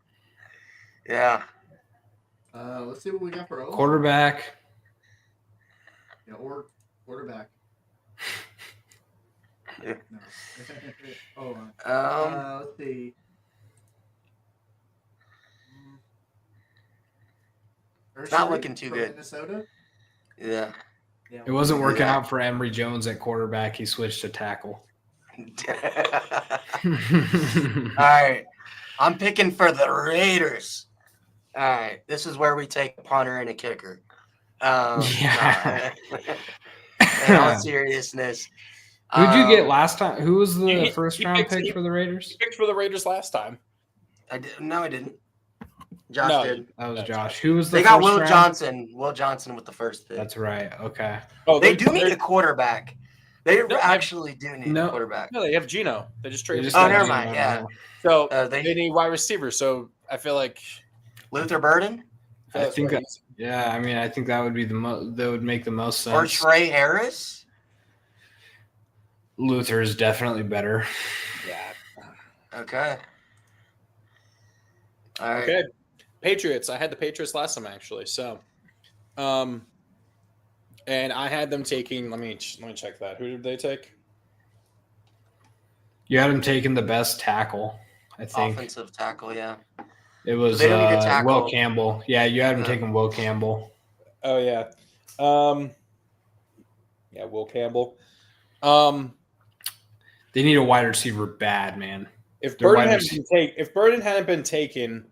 Yeah. Let's see what we got for O. Quarterback. Yeah, or quarterback. Yeah. No. Hold on. Let's see. Not looking too from good. Minnesota. Yeah. Yeah, It wasn't working Yeah. out for Emory Jones at quarterback. He switched to tackle. All right. I'm picking for the Raiders. All right. This is where we take a punter and a kicker. Yeah. In all seriousness. Who'd you get last time? Who was the He- first he round picked- pick he- for the Raiders? He picked for the Raiders last time. No, I didn't. Josh No. did. That was That's Josh. Who was the They got first Will round? Johnson. Will Johnson with the first pick. That's right. Okay. Oh, They do need a quarterback. They No, actually do need no. a quarterback. No, they have Gino. They just They traded. just Oh, got never Gino mind, yeah. now. So They they need wide receivers. So I feel like Luther Burden I that's think where that, yeah, I mean, I think that would be that would make the most sense. or Trey Harris. Luther is definitely better. yeah. Okay. All right. Okay. Patriots. I had the Patriots last time actually. So, and I had them taking. Let me check that. Who did they take? You had him taking the best tackle, I think. Offensive tackle, yeah. It was They don't need a tackle. Will Campbell. Yeah, you had him Yeah. taking Will Campbell. Oh yeah. Yeah, Will Campbell. They need a wide receiver bad, man. If Their Burden wide hadn't been taken,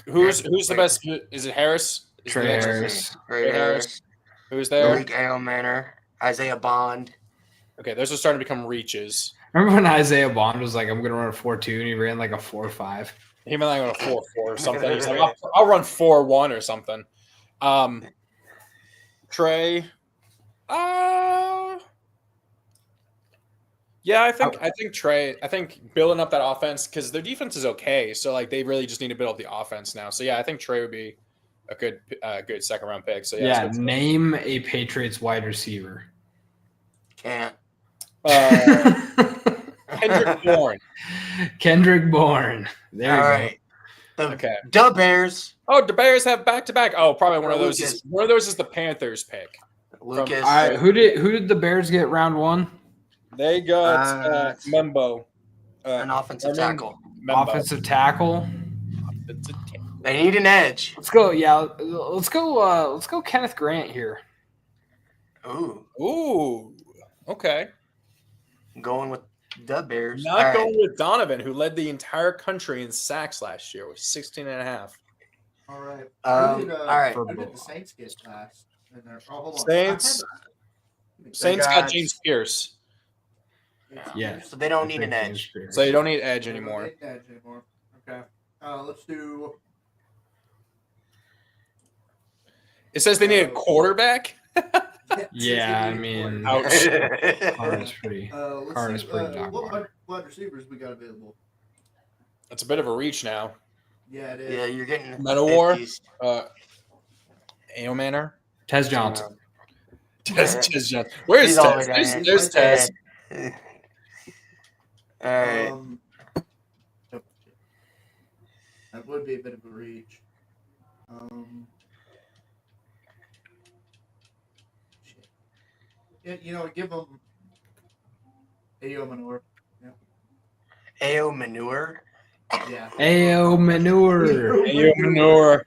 who's the best? Is it Harris? Is Trey the next- Harris. Trey Harris. Who's there? Malik Manor. Isaiah Bond. Okay, those are starting to become reaches. Remember when Isaiah Bond was like, I'm going to run a 4.2, and he ran like a 4.5? He might like a 4-4 or something. He's like, I'll run 4-1 or something. Trey. Yeah, I think Trey. I think building up that offense because their defense is okay. So like they really just need to build up the offense now. So yeah, I think Trey would be a good second round pick. So Yeah, that's good. name a Patriots wide receiver. Can't. Kendrick Bourne. Kendrick Bourne. There All you right. Okay. The Bears. Oh, the Bears have back-to-back. Oh, probably one of those. Lucas. One of those is the Panthers pick. Lucas. All right, who did the Bears get round one? They got Membo. An offensive tackle. Membo. Offensive tackle. They need an edge. Let's go. Yeah, let's go. Let's go. Kenneth Grant here. Ooh, Okay. I'm going with the Bears. Not All right. going with Donovan, who led the entire country in sacks last year with 16 and a half. All right. All right. Who did the Saints get last? In there? Oh, hold on. Saints. Saints got James Pierce, Yeah. So they don't need an edge. so you don't need edge They don't anymore. need an edge anymore. Okay. Let's do. It says they need a quarterback. Yeah, I mean, Ouch. Card is pretty. Let's Card is see, pretty dog what water. wide receivers we got available? That's a bit of a reach now. Yeah, it is. Yeah, you're getting Menawar? 50s. Ao Manor. Tez Johnson. Tez Johnson. Where's He's all the Tez? way down There's there. Tez. All right. Oh, that would be a bit of a reach. Shit. Yeah, you know, give them AO Manure. AO Manure. Yeah. Ao Manure. Ao Manor.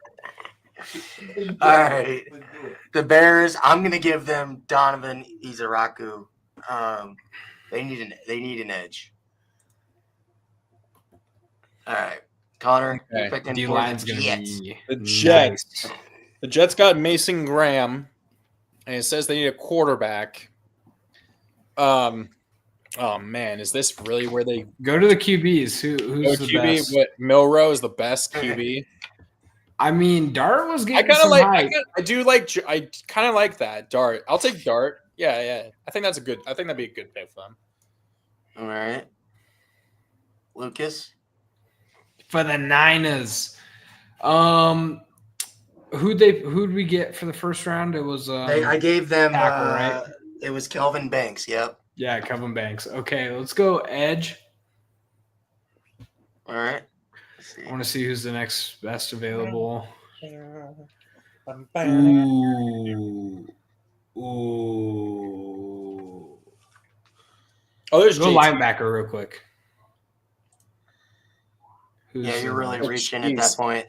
All right. The Bears. I'm gonna give them Donovan Izaraku. They need an edge. All right, Connor. Okay. You're picking D for line's the gonna Jets. be The Jets. nice. The Jets got Mason Graham, and it says they need a quarterback. Oh man, is this really where they Go to the QBs. go Who's the QB? best? What Milrow is the best QB? I mean, Dart was I getting kind of some like. hype. I kind of like that Dart. I'll take Dart. Yeah. I think that's a good. I think that'd be a good pick for them. All right, Lucas. For the Niners. Who'd we get for the first round? It was I gave them. tackle, right? It was Kelvin Banks. Yep. yeah, Kevin Banks. Okay, let's go edge. All right. Let's see. I want to see who's the next best available. Ooh. Oh, there's Go JT. linebacker real quick. Yeah, you're really Oh, reaching at jeez. that point.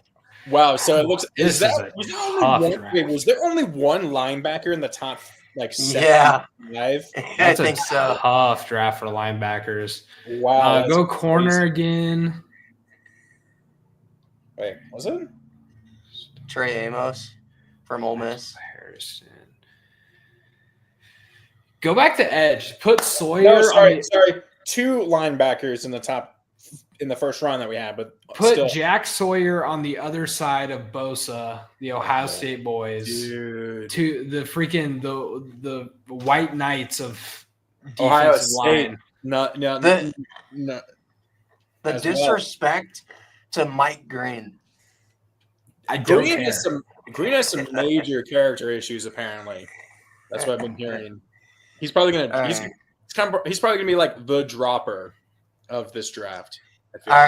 Wow. So it looks. This Is that? is a Was there, tough only one, draft. wait, was there only one linebacker in the top like Yeah. 75? I That's think a so. tough draft for linebackers. Wow. that's Go corner crazy. again. Wait, was it? Trey Amos from Ole Miss. Harrison. Go back to edge. Put Sawyer. No, on sorry. Two linebackers in the first round that we had, but Put still. Jack Sawyer on the other side of Bosa, the Ohio State boys, Dude. to the freaking the White Knights of Ohio defensive State. line. No. The As well. disrespect to Mike Green. I don't Green care. has some major character issues. Apparently, that's what I've been hearing. He's probably gonna. He's probably gonna be like the dropper of this draft. I feel. All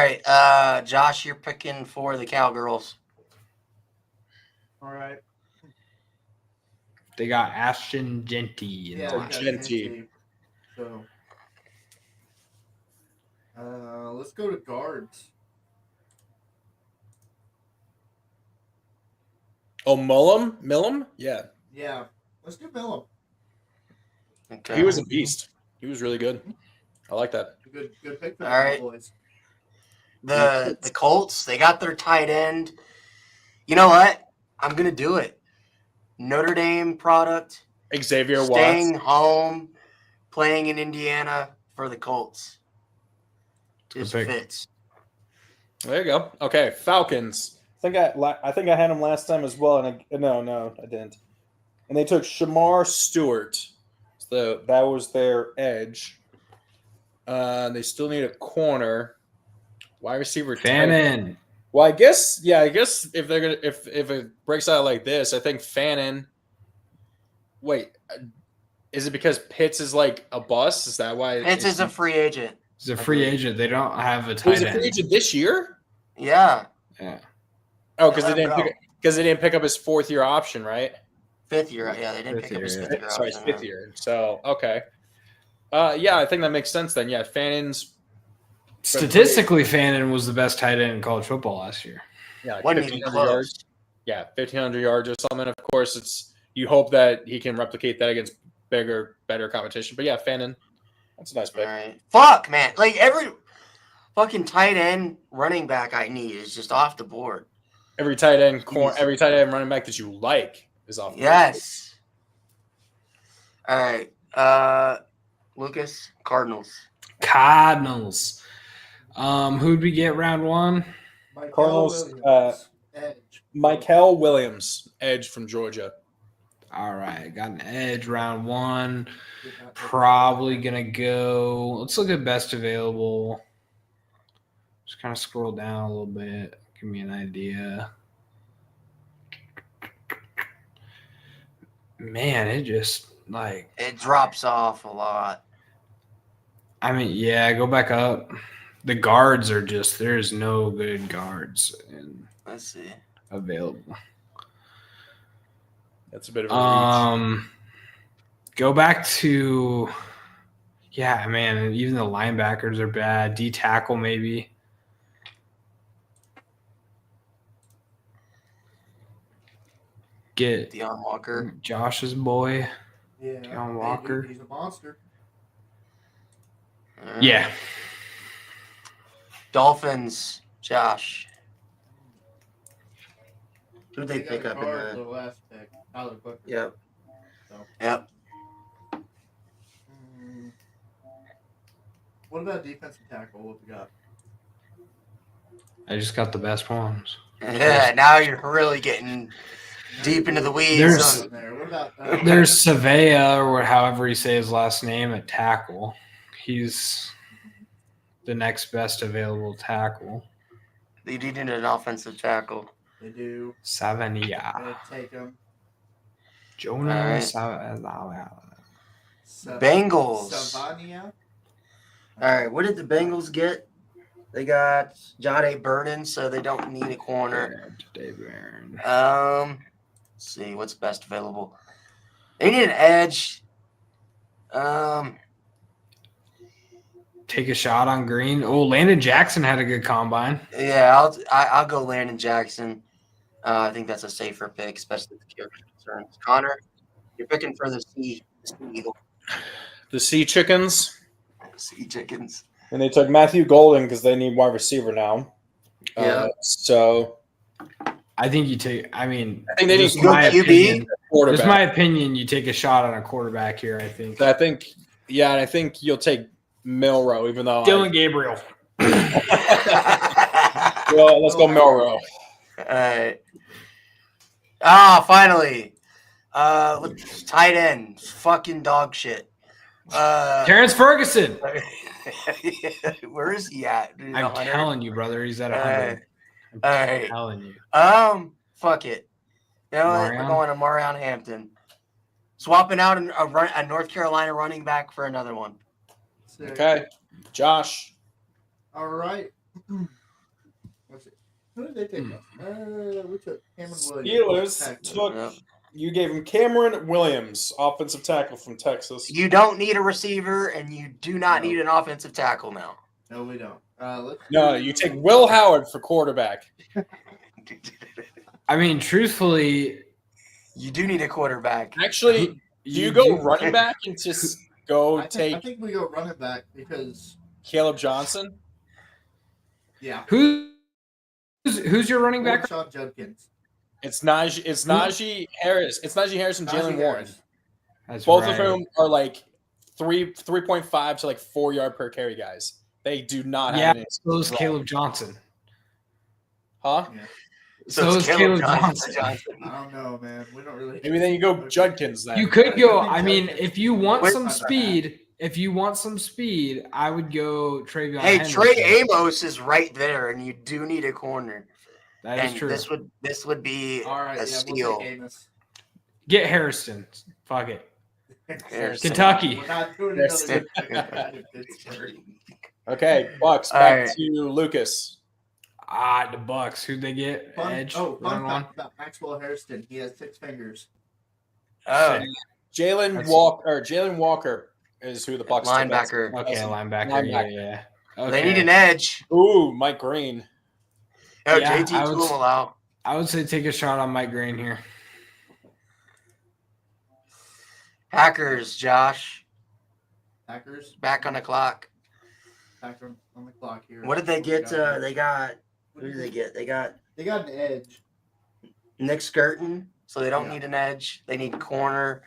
right, Josh, you're picking for the Cowgirls. All right. They got Ashton Genty. In Yeah, the we line. got Genty. Genty. So, let's go to guards. Oh, Millum, yeah, Yeah, let's do Millum. Okay. he was a beast. He was really good. I like that. Good pick for All the right. Cowboys. The Colts, they got their tight end. You know what? I'm gonna do it. Notre Dame product, Xavier staying Watts. home, playing in Indiana for the Colts. Just pick. fits. There you go. Okay, Falcons. I think I had him last time as well, and no, I didn't. And they took Shamar Stewart. So that was their edge. They still need a corner. Wide receiver. tight end. Fannin. Well, I guess if they're gonna if it breaks out like this, I think Fannin. Wait, is it because Pitts is like a bust? Is that why? Pitts is a free agent. He's a free agent. They don't have a He's tight a free end. agent this year. Yeah. Yeah. Oh, because Let him go. they didn't pick up his 4th-year option, right? 5th year. Yeah, they didn't Fifth pick up his year, 5th year Sorry, his option. 5th year. So okay. Yeah, I think that makes sense then. Yeah, Fannon's Statistically, Fannin was the best tight end in college football last year. like Wasn't even 1,500 close. yards. Yeah, 1,500 yards or something. Of course, you hope that he can replicate that against bigger, better competition. But yeah, Fannin, that's a nice All pick. right. Fuck, man. Like every fucking tight end running back I need is just off the board. Every tight end, Jeez. every tight end running back that you like is off. Yes. All right. Lucas, Cardinals. Cardinals. Who'd we get round 1? Cardinals, Edge. Michael Williams, edge from Georgia. All right, got an edge round 1. Probably gonna go. Let's look at best available. Just kind of scroll down a little bit. Give me an idea. Man, it just like. It drops off a lot. I mean, yeah, go back up. The guards are just there's no good guards Let's see. available. That's a bit of a reach. Go back to, yeah, man. Even the linebackers are bad. D tackle maybe. Get Deion Walker. Josh's boy. Yeah. Deion Hey, Walker. dude, he's a monster. All right. Yeah, Dolphins, Josh. Who'd they got pick a up in card for the? the last pick. Tyler Booker. Yep. So. Yep. What about defensive tackle? What we got? I just got the best ones. Yeah. Now you're really getting deep into the weeds. There's- on- There. What about? There's Savea, or however you say his last name, at tackle. He's the next best available tackle. They do need an offensive tackle. They do. Savania. They take him. Jonah All right. Bengals. Savania. All right. What did the Bengals get? They got John A. Burden, so they don't need a corner. Dave Aaron. Let's see what's best available. They need an edge. Take a shot on Green. Oh, Landon Jackson had a good combine. Yeah, I'll go Landon Jackson. I think that's a safer pick, especially if the character concerns. Connor, you're picking for the Sea Eagle. The Sea Chickens, Sea Chickens. and they took Matthew Golden because they need wide receiver now. Yeah. So I think you take. I mean, I think they need just my QB. opinion. quarterback. Just my opinion. You take a shot on a quarterback here. I think. I think, yeah, and I think you'll take Milrow, even though Dylan Gabriel. well, let's go Milrow. All right. Finally. Tight end. Fucking dog shit. Terrence Ferguson. Where is he at? Dude, I'm 100? telling you, brother. He's at 100. I'm All right. telling you. Fuck it. You know what? We're Marion? going to Marion Hampton. Swapping out a North Carolina running back for another one. Sick. Okay, Josh. All right. Let's see. Who did they take? We took Cameron Williams. Steelers Tackle. took. You gave him Cameron Williams, offensive tackle from Texas. You don't need a receiver, and you do not need an offensive tackle now. No, we don't. No, you take Will Howard for quarterback. I mean, truthfully, You do need a quarterback. Actually, do you go running back and just go I take think we go running back because Caleb Johnson? yeah. Who's your running back? Sean Judkins. It's Najee Harris. It's Najee Harris and Jalen Najee Warren. Harris. That's Both right. of whom are like 3.5 to like 4 yard per carry guys. They do not have Yeah, any. so is Caleb Johnson. Huh? So it's is Caleb Johnson. I don't know, man. We don't really. Maybe then you go Judkins then. You could go. I mean, if you want Wait, some speed, I would go Travion. Hey, Henderson. Trey Amos is right there, and you do need a corner. That is And true. this would be All right, a yeah, steal. we'll take Amos. Get Harrison. Fuck it. Harrison. Kentucky. We're not doing Yes. another Pittsburgh. Okay, Bucks All back right. to Lucas. The Bucks. Who'd they get? Edge. Fun round one? fact about Maxwell Hairston. He has 6 fingers. Oh, Jalen Walker is who the Bucks linebacker. Okay, linebacker. Yeah. Okay. They need an edge. Ooh, Mike Green. Oh, Yeah, JT Tuimoloau. I would say take a shot on Mike Green here. Packers, Josh. Packers Back on the clock. back on the clock here. What did they get? What They got. Who did they get? They got They got an edge. Nick Skirton, so they don't Yeah. need an edge. They need corner,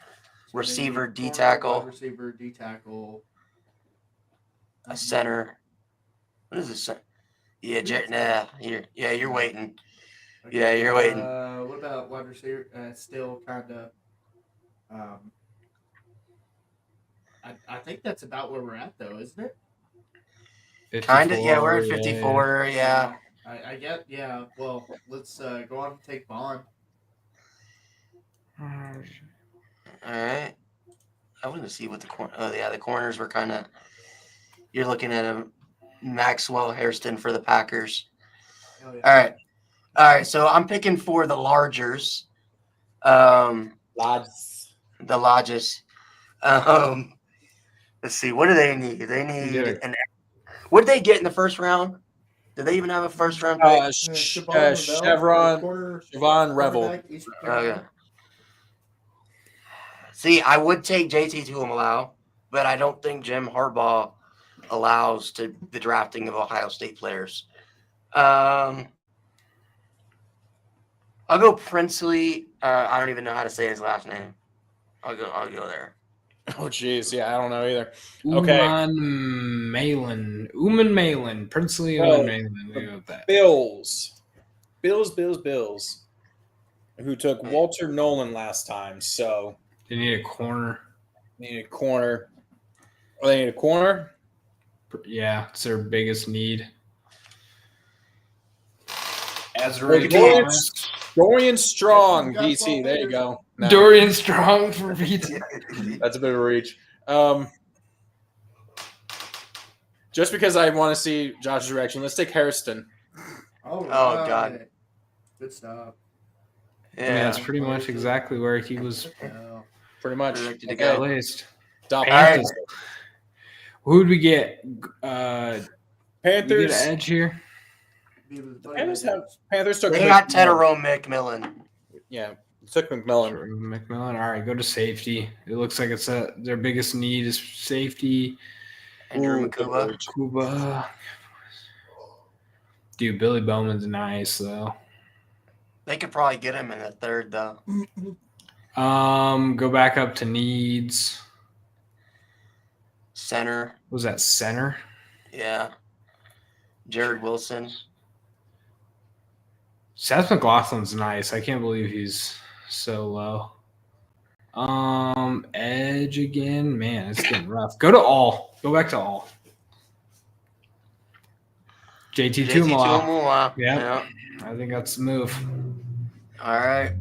receiver, They D need corner, tackle, wide receiver, D tackle, a center. What is this? Yeah, you're waiting. Yeah, you're waiting. What about wide receiver? Still kind of. I think that's about where we're at, though, isn't it? 54, Kind of. Yeah, we're at 54. Yeah. I get. Yeah. Well, let's go on and take Bond. All right. I wanted to see what the corner. Oh, yeah, the corners were kind of. You're looking at a Maxwell Hairston for the Packers. Oh, yeah. All right. So I'm picking for the Largers. Lads. The Lodges. Let's see. What do they need? They need Yeah. an. What did they get in the first round? Did they even have a first round pick? Chevron Revel. Oh, yeah. See, I would take JT Tuimoloau, but I don't think Jim Harbaugh allows the drafting of Ohio State players. I'll go Princely. I don't even know how to say his last name. I'll go there. Oh, jeez. Yeah, I don't know either. Okay. Uman Malin. Princely Oh, Uman Malin. We'll go with that. Bills. Who took Walter Nolan last time. So They need a corner. they need a corner. Oh, they need a corner? Yeah, it's their biggest need. Well, Dorian Strong, BT. There you go. No, Dorian Strong for VT. that's a bit of a reach. Just because I want to see Josh's reaction, let's take Hairston. Oh, God. Good stuff. I mean, that's pretty much exactly where he was Yeah. Pretty much. Predicted to Okay. go. placed. Stop. Panthers. Who would we get? We Panthers. get an edge here. Panthers took They got McMillan. Tedero McMillan. Yeah, took McMillan. McMillan. All right, go to safety. It looks like it's their biggest need is safety. Andrew Ooh, Makuba. Cuba. Dude, Billy Bowman's nice though. They could probably get him in the third, though. Go back up to needs. Center. What was that center? Yeah. Jared Wilson. Seth McLaughlin's nice. I can't believe he's so low. Edge again. Man, it's getting rough. Go to all. Go back to all. JT Tuimoloau. Tuimoloau. Yeah. I think that's the move. All right.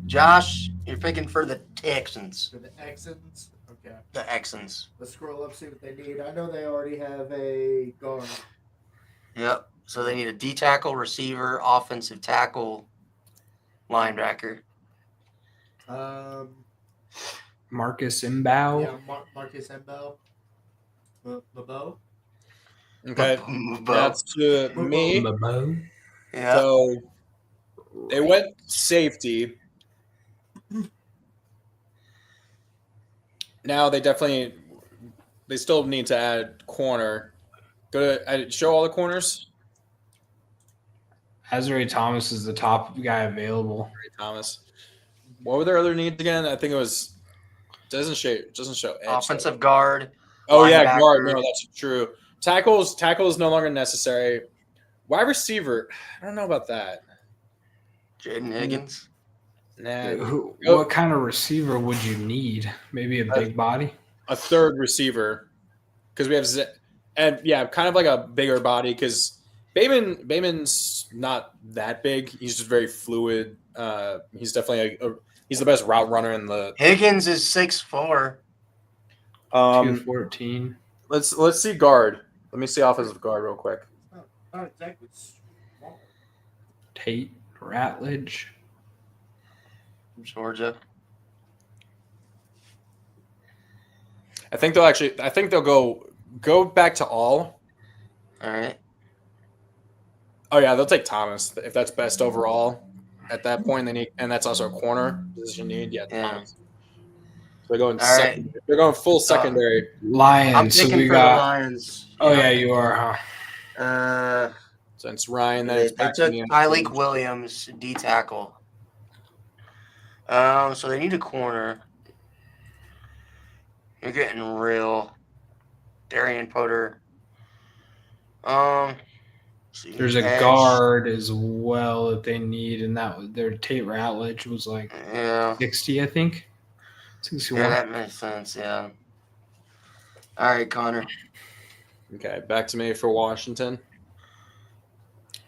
Josh, you're picking for the Texans. For the Texans. Okay. The Texans. Let's scroll up, see what they need. I know they already have a guard. Yep. So they need a D tackle, receiver, offensive tackle, linebacker. Marcus Mbow. Yeah, Marcus Embo. Mabo. Okay, that's me. Mbow. Yeah. So they went safety. Now they still need to add corner. Go to show all the corners. Azrae Thomas is the top guy available. Thomas. What were their other needs again? I think it was doesn't show edge, Offensive though. guard. Oh yeah, linebacker. guard. No, that's true. Tackle is no longer necessary. Wide receiver. I don't know about that. Jaden Higgins. Nah. What kind of receiver would you need? Maybe a big body? A third receiver because we have and yeah, kind of like a bigger body because Bateman's not that big. He's just very fluid. He's definitely he's the best route runner in the. Higgins is 6'4". 214. Let's see guard. Let me see offensive guard real quick. Not exactly small. Tate Ratledge. Georgia. I think they'll go back to all. All right. Oh yeah, they'll take Thomas if that's best overall. At that point, they need, and that's also a corner position need. Yeah, Yeah. Thomas. So they're going. All right. They're going full secondary. I'm Lions. So picking we for the got. Lions. Oh yeah, you are, huh? Since Ryan, They is back took in the Tyleek Williams, D tackle. So they need a corner. You're getting real. Darian Potter. There's a guard as well that they need, and that was their Tate Ratledge was like Yeah. 60, I think. 61. Yeah, that makes sense. Yeah. All right, Connor. Okay, back to me for Washington.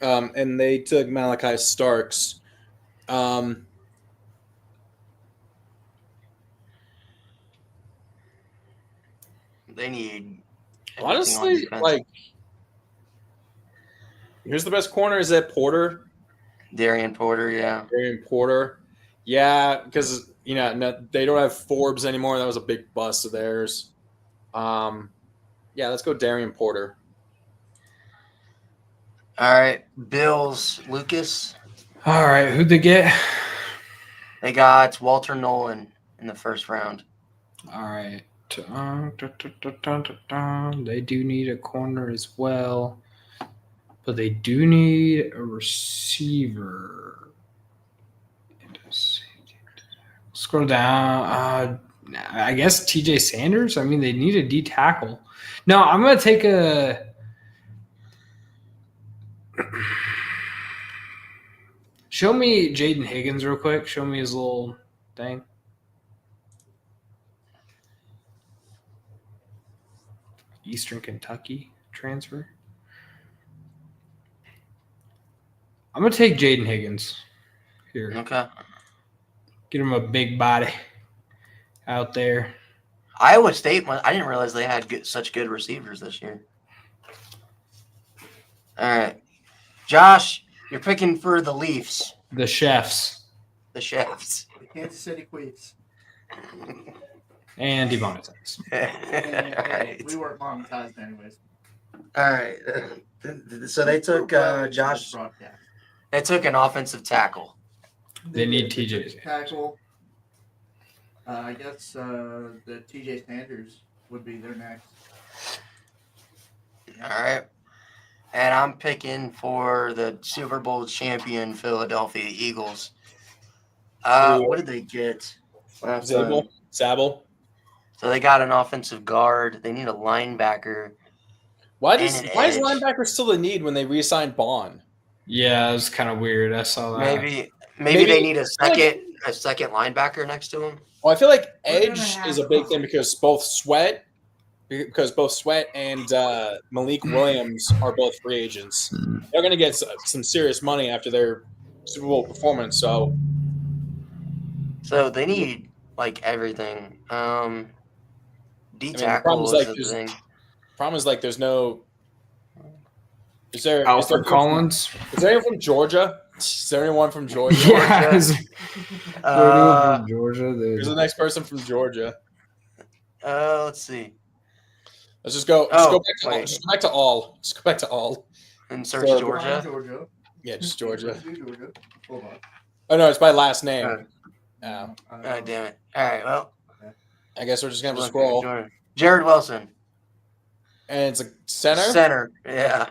And they took Malachi Starks. They need. everything on Honestly, defense. like, here's the best corner. Is that Porter? Darian Porter. Yeah. Darian Porter. Yeah, because they don't have Forbes anymore. That was a big bust of theirs. Yeah, let's go Darian Porter. All right, Bills. Lucas. All right, who'd they get? They got Walter Nolan in the first round. All right. They do need a corner as well, but they do need a receiver. Scroll down. I guess TJ Sanders. I mean, they need a D tackle. No, I'm going to take a. Show me Jaden Higgins real quick. Show me his little thing. Eastern Kentucky transfer. I'm going to take Jaden Higgins here. Okay. Get him a big body out there. Iowa State. I didn't realize they had such good receivers this year. All right, Josh, you're picking for the Leafs, The Chefs the Chefs. The Kansas City Queens. and demonetized. All right. We weren't monetized anyways. All right. So they took Josh. Broadcast. They took an offensive tackle. They need They TJ took tackle. I guess the TJ Sanders would be their next. All right. And I'm picking for the Super Bowl champion Philadelphia Eagles. What did they get? last time? Zabel. So they got an offensive guard. They need a linebacker. Why And is an linebacker edge. still a need when they re-signed Bond? Yeah, it was kind of weird. I saw that. Maybe they need a second linebacker next to him. Well, I feel like We're gonna edge have is a big thing because both Sweat and Malik Williams are both free agents. They're going to get some serious money after their Super Bowl performance. So So they need like everything. D the tackle problem is, is like, the there's- thing. problem is like there's no. Is there Alfred Collins. Is there anyone from Georgia? Is there anyone from Georgia? Yeah, is there anyone Uh, from Georgia? Who's the next person from Georgia? let's see. Let's just go. Oh, Just go back to all. Just go back to all. And search So- Georgia. Georgia. Yeah, just Georgia. Georgia. Hold on. Oh no, it's by last name. Uh, Yeah. Oh, damn it. All right. Well, I guess we're just gonna have to look, scroll. Jordan. Jared Wilson. And it's a center. Center. Yeah.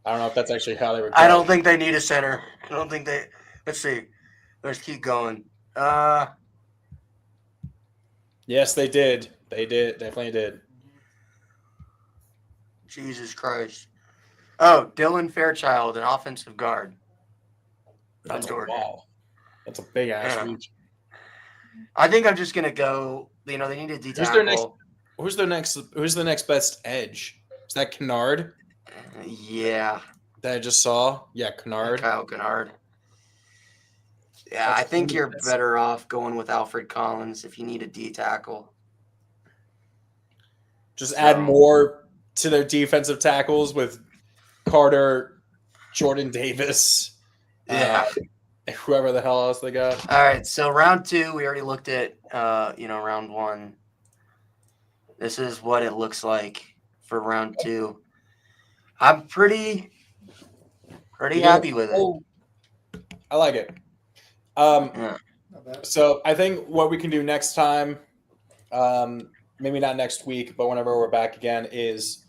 I don't know if that's actually how they were. I don't think they need a center. I don't think they. Let's see. Let's keep going. Yes, they did. They did. Definitely did. Jesus Christ. Oh, Dylan Fairchild, an offensive guard. That's a, Georgia. wow. That's a big ass Yeah. reach. I think I'm just gonna go. You know, they need a D Who's their tackle. Who's the next best edge? Is that Kennard Yeah, that I just saw? Yeah, Kennard. Kyle Kennard. Yeah, That's I think you're that's- better off going with Alfred Collins if you need a D tackle. Just add more to their defensive tackles with Carter, Jordan Davis, Yeah. whoever the hell else they got. All right. So round 2, we already looked at, round 1. This is what it looks like for round 2. I'm pretty happy with it. I like it. Yeah. Not bad. So I think what we can do next time, maybe not next week, but whenever we're back again, is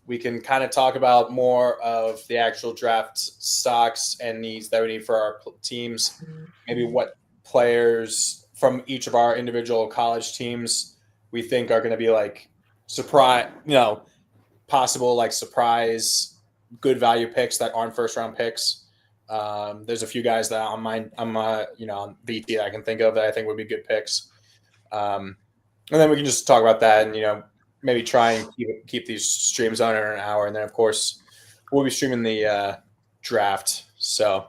we can kind of talk about more of the actual draft stocks and needs that we need for our teams. Maybe what players from each of our individual college teams we think are going to be like surprise, possible like surprise good value picks that aren't first round picks. There's a few guys that on VT that I can think of that I think would be good picks. And then we can just talk about that and, maybe try and keep these streams on in an hour. And then, of course, we'll be streaming the draft. So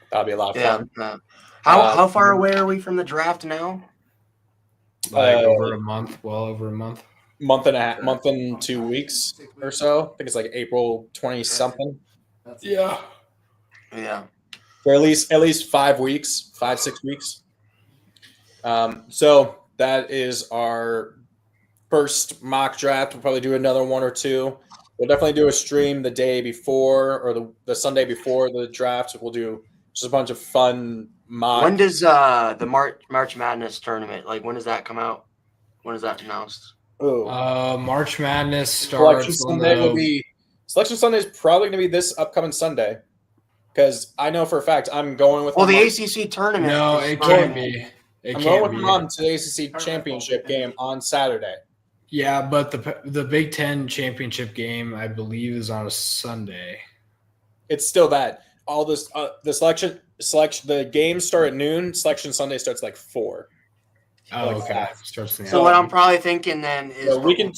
that'll be a lot of fun. Yeah. How far away are we from the draft now? Like over a month, well over a month. Month and 2 weeks or so. I think it's like April 20 something. Yeah. Yeah. For at least 5 weeks, 5-6 weeks. So that is our first mock draft. We'll probably do another one or two. We'll definitely do a stream the day before or the Sunday before the draft. We'll do just a bunch of fun mock. When does the March Madness tournament, like when does that come out? When is that announced? Ooh. March Madness starts. Selection Sunday is probably going to be this upcoming Sunday. Because I know for a fact I'm going with. Well, the ACC tournament. No, it can't be. I'm going with my mom to the ACC championship game on Saturday. Yeah, but the Big Ten championship game, I believe, is on a Sunday. It's still that. All this, the selection, the games start at noon. Selection Sunday starts like 4. Oh, Like okay. that. Starts in the So what I'm probably thinking then is So we can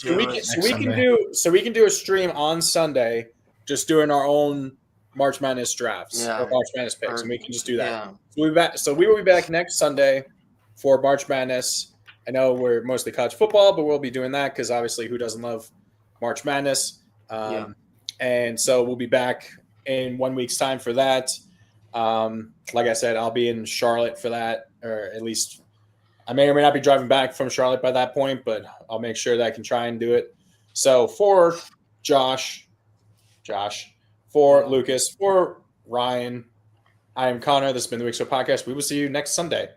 do a stream on Sunday, just doing our own March Madness drafts or March Madness picks, and we can just do that. Yeah. So we'll be back. So we will be back next Sunday for March Madness. I know we're mostly college football, but we'll be doing that because obviously, who doesn't love March Madness? And so we'll be back in 1 week's time for that. Like I said, I'll be in Charlotte for that, or at least I may or may not be driving back from Charlotte by that point, but I'll make sure that I can try and do it. So for Josh, for Lucas, for Ryan, I am Connor. This has been the Week Show Podcast. We will see you next Sunday.